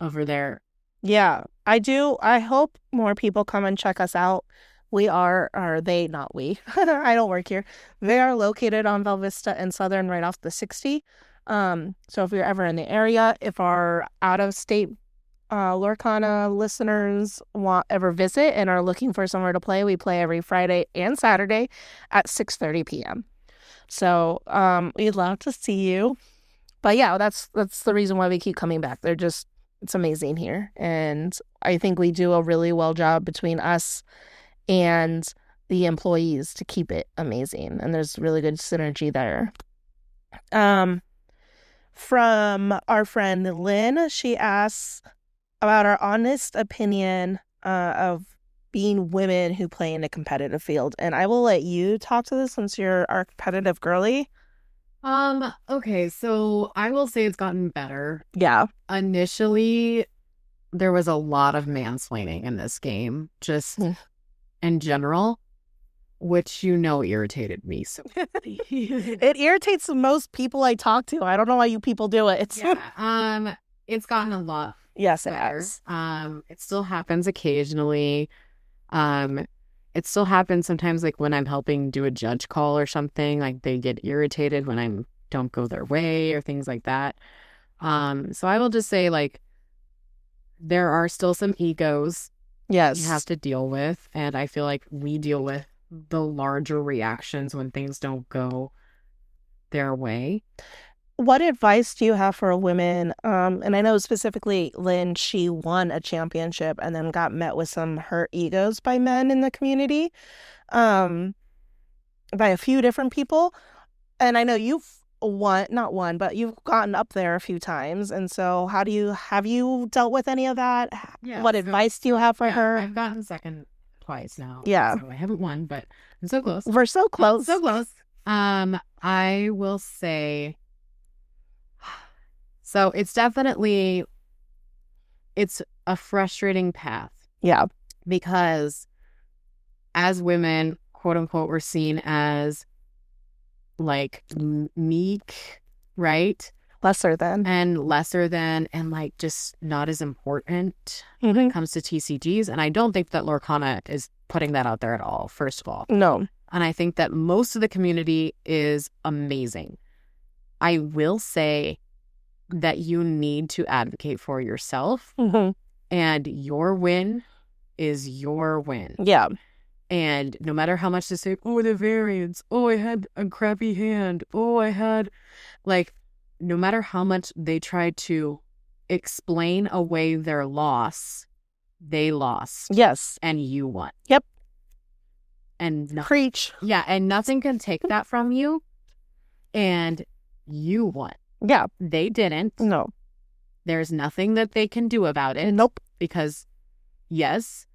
over there. Yeah, I do. I hope more people come and check us out. We are they, not we. I don't work here. They are located on Val Vista and Southern right off the 60. So if you're ever in the area, if our out-of-state Lorcana listeners ever visit and are looking for somewhere to play, we play every Friday and Saturday at 6:30 p.m. So we'd love to see you. But yeah, that's the reason why we keep coming back. It's amazing here. And I think we do a really well job between us and the employees to keep it amazing. And there's really good synergy there. From our friend Lynn, she asks about our honest opinion of being women who play in a competitive field. And I will let you talk to this since you're our competitive girly. Okay, so I will say it's gotten better. Yeah. Initially, there was a lot of mansplaining in this game, just in general, which irritated me. So it irritates most people I talk to. I don't know why you people do it. Yeah. It's gotten a lot. Yes, it better. has. It still happens occasionally. It still happens sometimes, like when I'm helping do a judge call or something, like they get irritated when I don't go their way or things like that. So I will just say, like, there are still some egos Yes. you have to deal with, and I feel like we deal with the larger reactions when things don't go their way. What advice do you have for women? And I know specifically Lynn, she won a championship and then got met with some hurt egos by men in the community, by a few different people. And I know you've not won, but you've gotten up there a few times. And so have you dealt with any of that? Yeah, what advice do you have for her? I've gotten second twice now. Yeah. So I haven't won, but I'm so close. We're so close. So close. I will say, so it's a frustrating path. Yeah. Because as women, quote unquote, we're seen as like meek, right? Lesser than. And like just not as important Mm-hmm. when it comes to TCGs. And I don't think that Lorcana is putting that out there at all, first of all. No. And I think that most of the community is amazing. I will say that you need to advocate for yourself, Mm-hmm. and your win is your win. Yeah. And no matter how much they say, oh, the variance, oh, I had a crappy hand, oh, I had, like, no matter how much they try to explain away their loss, they lost. Yes. And you won. Yep. And Preach. Yeah, and nothing can take that from you. And you won. Yeah. They didn't. No. There's nothing that they can do about it. Nope. Because, yes,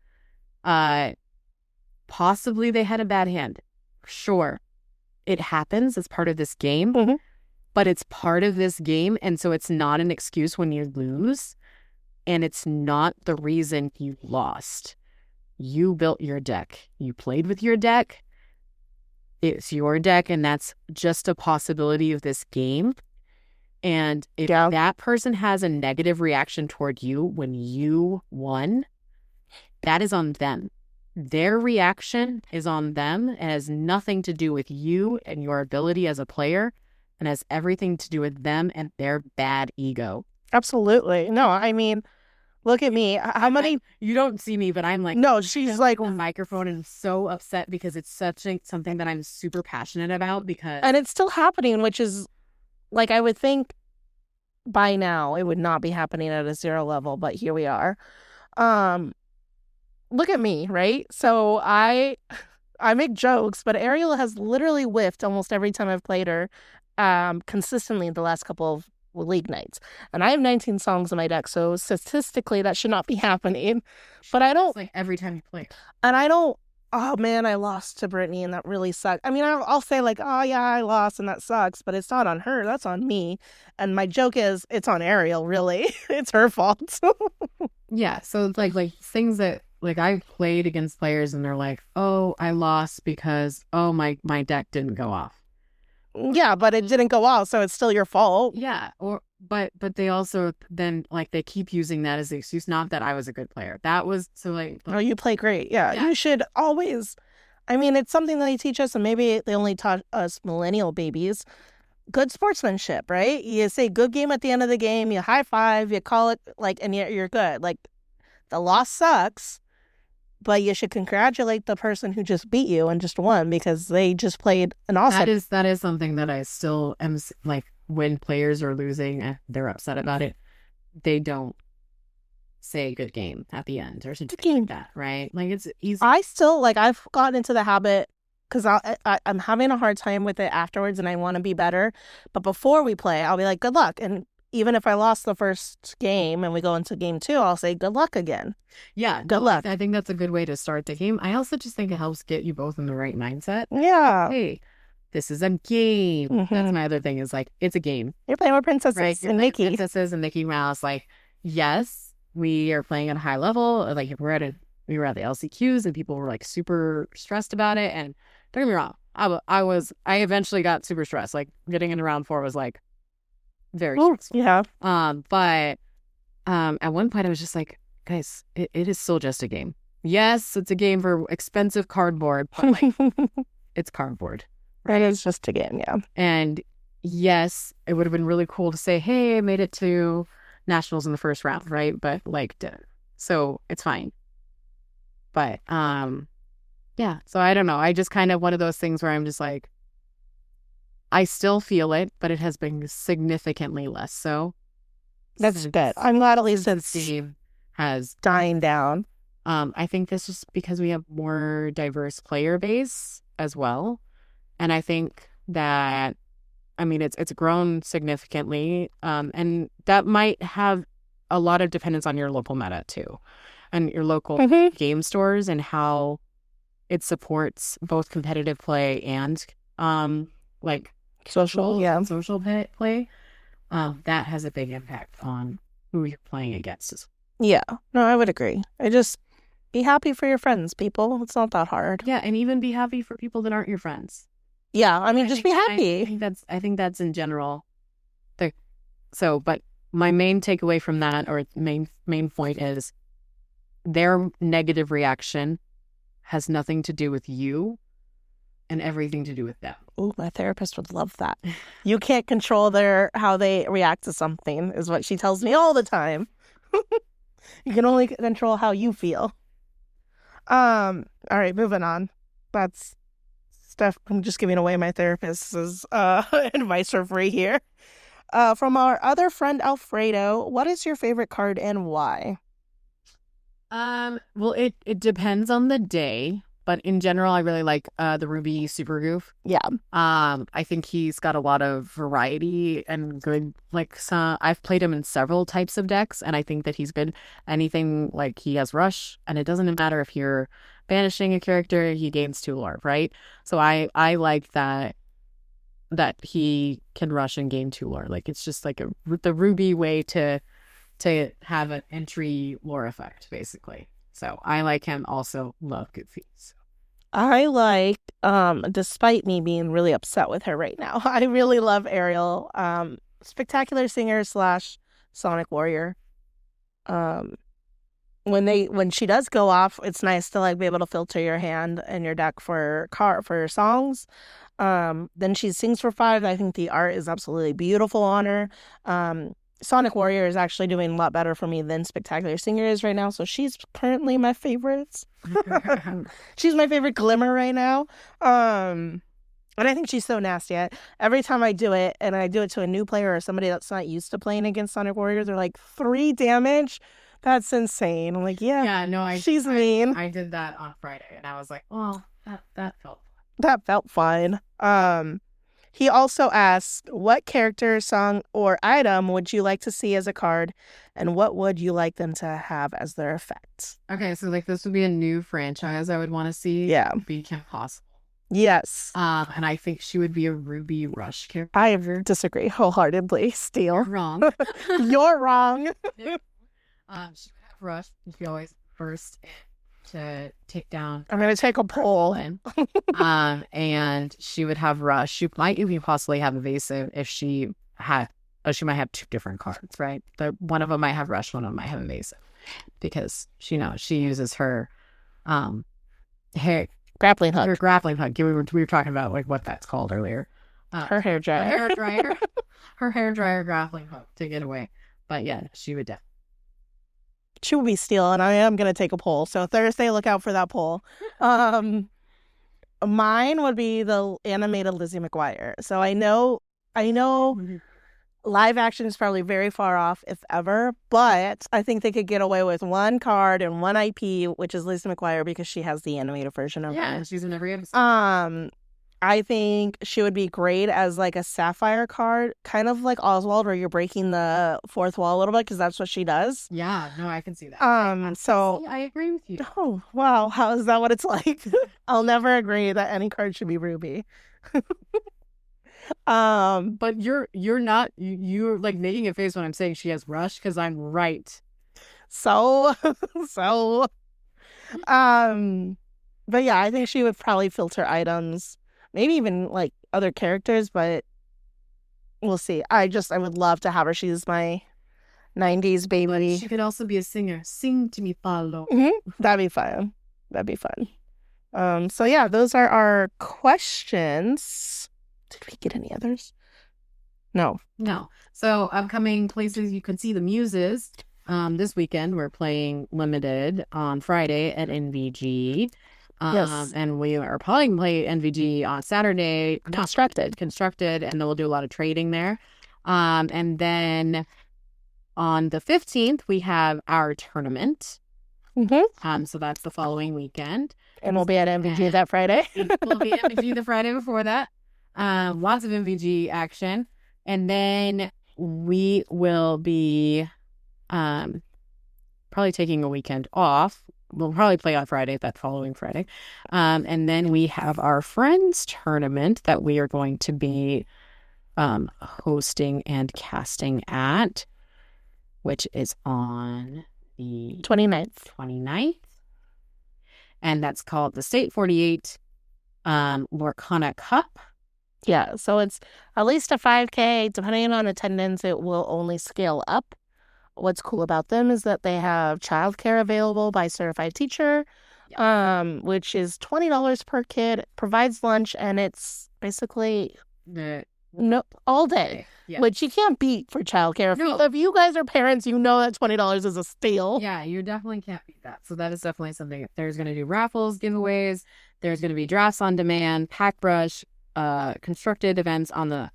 possibly they had a bad hand. Sure. It happens as part of this game. Mm-hmm. But it's part of this game, and so it's not an excuse when you lose, and it's not the reason you lost. You built your deck. You played with your deck. It's your deck, and that's just a possibility of this game. And if that person has a negative reaction toward you when you won, that is on them. Their reaction is on them. It has nothing to do with you and your ability as a player, and has everything to do with them and their bad ego. Absolutely. No, I mean, look at me. How many? You don't see me, but I'm like, no, she's like a microphone and so upset because it's something that I'm super passionate about and it's still happening, which is like, I would think by now it would not be happening at a 0 level, but here we are. Look at me, right? So I make jokes, but Ariel has literally whiffed almost every time I've played her. Consistently the last couple of league nights, and I have 19 songs in my deck, so statistically that should not be happening. But I don't, it's like every time you play, and I don't. Oh man, I lost to Brittany, and that really sucked. I mean, I'll say like, oh yeah, I lost, and that sucks, but it's not on her. That's on me. And my joke is, it's on Ariel. Really, it's her fault. Yeah. So it's like things that like I've played against players, and they're like, oh, I lost because my deck didn't go off. Yeah, but it didn't go off, so it's still your fault. Yeah, or But they also then like they keep using that as the excuse. Not that I was a good player. That was so like Oh, you play great. Yeah, Yeah. you should always. I mean, it's something that they teach us, and maybe they only taught us millennial babies. Good sportsmanship, right? You say good game at the end of the game, you high five, you call it like, and you're good. Like the loss sucks, but you should congratulate the person who just beat you and just won because they just played an awesome. that is something that I still am like when players are losing and they're upset about it, they don't say good game at the end or something like that, right? Like it's easy. I still like I've gotten into the habit because I'm having a hard time with it afterwards and I want to be better. But before we play, I'll be like, good luck. And even if I lost the first game and we go into game 2, I'll say good luck again. Yeah, good luck. I think that's a good way to start the game. I also just think it helps get you both in the right mindset. Yeah. Hey, this is a game. That's my other thing is like, it's a game. You're playing with princesses right? and Mickey. Princesses and Mickey Mouse. Like, yes, we are playing at a high level. Like we were at the LCQs and people were like super stressed about it. And don't get me wrong, I eventually got super stressed. Like getting into round 4 was like very stressful. Yeah. But at one point I was just like, guys, it is still just a game. Yes, it's a game for expensive cardboard, but like it's cardboard. Right, it's just a game, yeah. And yes, it would have been really cool to say, hey, I made it to nationals in the first round, right? But like, so it's fine. But yeah, so I don't know. I just kind of one of those things where I'm just like, I still feel it, but it has been significantly less so. That's good. I'm glad at least it's team has dying down. I think this is because we have more diverse player base as well. And I think that, I mean, it's grown significantly. And that might have a lot of dependence on your local meta too. And your local game stores and how it supports both competitive play and like social play. That has a big impact on who you're playing against. Yeah, no, I would agree. I just be happy for your friends, people. It's not that hard. Yeah, and even be happy for people that aren't your friends. Yeah, I mean, just be happy. I think that's in general. But my main takeaway from that, or main point is, their negative reaction has nothing to do with you and everything to do with them. Oh, my therapist would love that. You can't control how they react to something, is what she tells me all the time. You can only control how you feel. All right, moving on. That's stuff. I'm just giving away my therapist's advice for free here. From our other friend Alfredo, what is your favorite card and why? Well, it depends on the day, but in general, I really like the Ruby Super Goof. Yeah. I think he's got a lot of variety and good. Like, I've played him in several types of decks, and I think that he's good. Anything like he has Rush, and it doesn't matter if you're banishing a character, he gains 2 lore, right? So I like that he can Rush and gain 2 lore. Like, it's just like the Ruby way to have an entry lore effect, basically. So I like him. Also love Goofy. So. I like, despite me being really upset with her right now, I really love Ariel, Spectacular Singer / Sonic Warrior. When she does go off, it's nice to like be able to filter your hand and your deck for songs. Then she sings for 5. I think the art is absolutely beautiful on her. Sonic Warrior is actually doing a lot better for me than Spectacular Singer is right now, so she's currently my favorite. She's my favorite Glimmer right now. And I think she's so nasty. Every time I do it, and I do it to a new player or somebody that's not used to playing against Sonic Warrior, they're like, 3 damage? That's insane. I'm like, she's mean. I did that on Friday, and I was like, well, that felt fun. That felt fine. He also asked, what character, song, or item would you like to see as a card, and what would you like them to have as their effect? Okay, so like this would be a new franchise I would want to see. Yeah. Be Kim Possible. Yes. And I think she would be a Ruby Rush character. I disagree wholeheartedly. Steal. You're wrong. You're wrong. She would have Rush. She'd be always first to take down. I'm going to take a poll. And she would have Rush. She might even possibly have Evasive if she had she might have 2 different cards, right? One of them might have Rush, one of them might have Evasive, because she uses her hair Grappling hook. her grappling hook. We were talking about like what that's called earlier. Her hair dryer. Her hair dryer grappling hook to get away. But yeah, she would definitely. She would be steel, and I am going to take a poll. So Thursday, look out for that poll. Mine would be the animated Lizzie McGuire. So I know live action is probably very far off, if ever, but I think they could get away with one card and one IP, which is Lizzie McGuire, because she has the animated version of Yeah, her. and she's in every episode. I think she would be great as like a Sapphire card, kind of like Oswald, where you're breaking the fourth wall a little bit, because that's what she does. Yeah, no, I can see that. So I agree with you. Oh, wow. How is that what it's like? I'll never agree that any card should be Ruby. But you're not you're like making a face when I'm saying she has Rush, because I'm right. So but yeah, I think she would probably filter items, maybe even like other characters, but we'll see. I would love to have her. She's my 90s baby. She could also be a singer. Sing to me, Paulo. That'd be fun. So yeah, those are our questions. Did we get any others? No. So upcoming places you can see the Muses. This weekend we're playing Limited on Friday at NVG. Yes. And we are probably going to play NVG on Saturday. Constructed, and then we'll do a lot of trading there. And then on the 15th we have our tournament. So that's the following weekend. And we'll be at NVG that Friday. We'll be at NVG the Friday before that. Lots of MVG action. And then we will be probably taking a weekend off. We'll probably play on Friday, that following Friday. And then we have our Friends tournament that we are going to be hosting and casting at, which is on the 29th. And that's called the State 48 Lorcana Cup. Yeah, so it's at least a 5K. Depending on attendance, it will only scale up. What's cool about them is that they have childcare available by certified teacher, which is $20 per kid, provides lunch, and it's basically all day, which you can't beat for childcare. If you guys are parents, you know that $20 is a steal. Yeah, you definitely can't beat that. So that is definitely something. There's going to do raffles, giveaways. There's going to be drafts on demand, pack brush, constructed events on the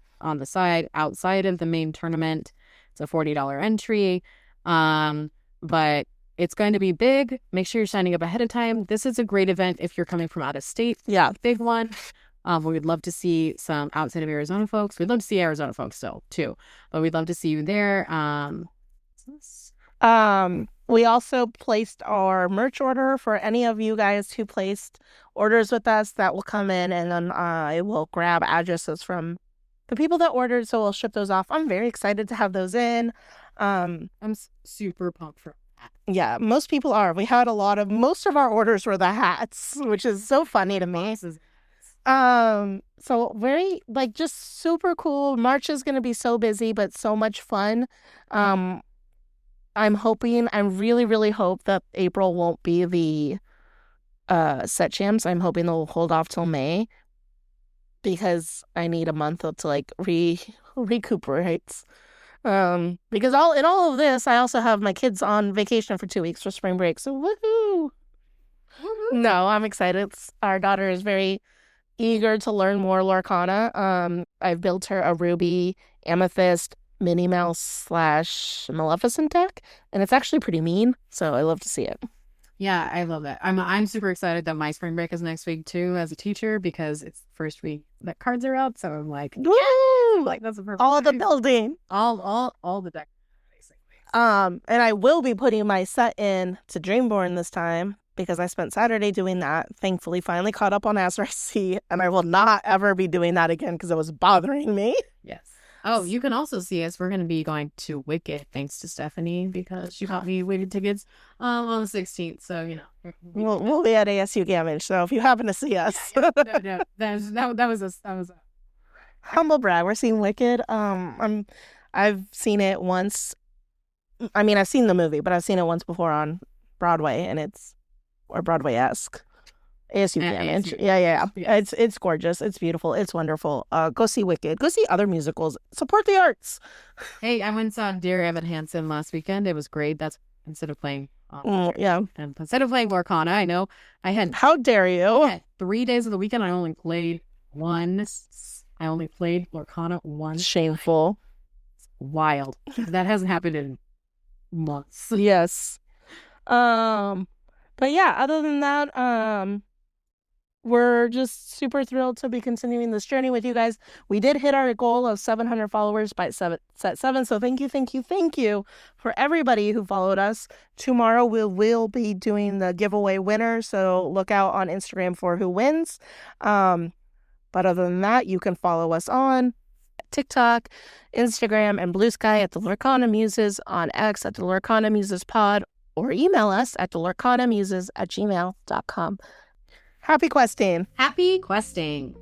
side outside of the main tournament. It's a $40 entry, but it's going to be big. Make sure you're signing up ahead of time. This is a great event if you're coming from out of state. Yeah, big one. We'd love to see some outside of Arizona folks. We'd love to see Arizona folks still too, but we'd love to see you there. We also placed our merch order for any of you guys who placed orders with us. That will come in, and then I will grab addresses from the people that ordered, so we'll ship those off. I'm very excited to have those in. I'm super pumped for that. Yeah, most people are. We had most of our orders were the hats, which is so funny to me. So very, just super cool. March is going to be so busy, but so much fun. I really, really hope that April won't be the set champs. I'm hoping they'll hold off till May, because I need a month to recuperate. Because in all of this, I also have my kids on vacation for 2 weeks for spring break. So woohoo! No, I'm excited. Our daughter is very eager to learn more Lorcana. I've built her a Ruby Amethyst Minnie Mouse / Maleficent deck, and it's actually pretty mean. So I love to see it. Yeah, I love that. I'm super excited that my spring break is next week too, as a teacher, because it's the first week that cards are out. So I'm like, woo! That's a perfect all the building, all the deck, basically. And I will be putting my set in to Dreamborn this time, because I spent Saturday doing that. Thankfully, finally caught up on Azrael, and I will not ever be doing that again because it was bothering me. Yes. Oh, you can also see us. We're going to be going to Wicked, thanks to Stephanie, because she bought me Wicked tickets on the 16th. So, we'll be at ASU Gamage. So if you happen to see us, no, that was a humble brag. We're seeing Wicked. I'm I've seen it once. I mean, I've seen the movie, but I've seen it once before on Broadway, and or Broadway-esque. ASU can. Yeah. It's gorgeous. It's beautiful. It's wonderful. Go see Wicked. Go see other musicals. Support the arts. Hey, I went and saw Dear Evan Hansen last weekend. It was great. That's instead of playing. And instead of playing Lorcana, I know I had. How dare you? 3 days of the weekend. I only played one. I only played Lorcana once. Shameful. It's wild. That hasn't happened in months. Yes. But yeah, other than that, we're just super thrilled to be continuing this journey with you guys. We did hit our goal of 700 followers by set 7. So thank you for everybody who followed us. Tomorrow we will be doing the giveaway winner. So look out on Instagram for who wins. But other than that, you can follow us on TikTok, Instagram, and Blue Sky at the Lorcana Muses, on X at the Lorcana Muses Pod, or email us at thelorcanamuses@gmail.com. Happy questing. Happy questing.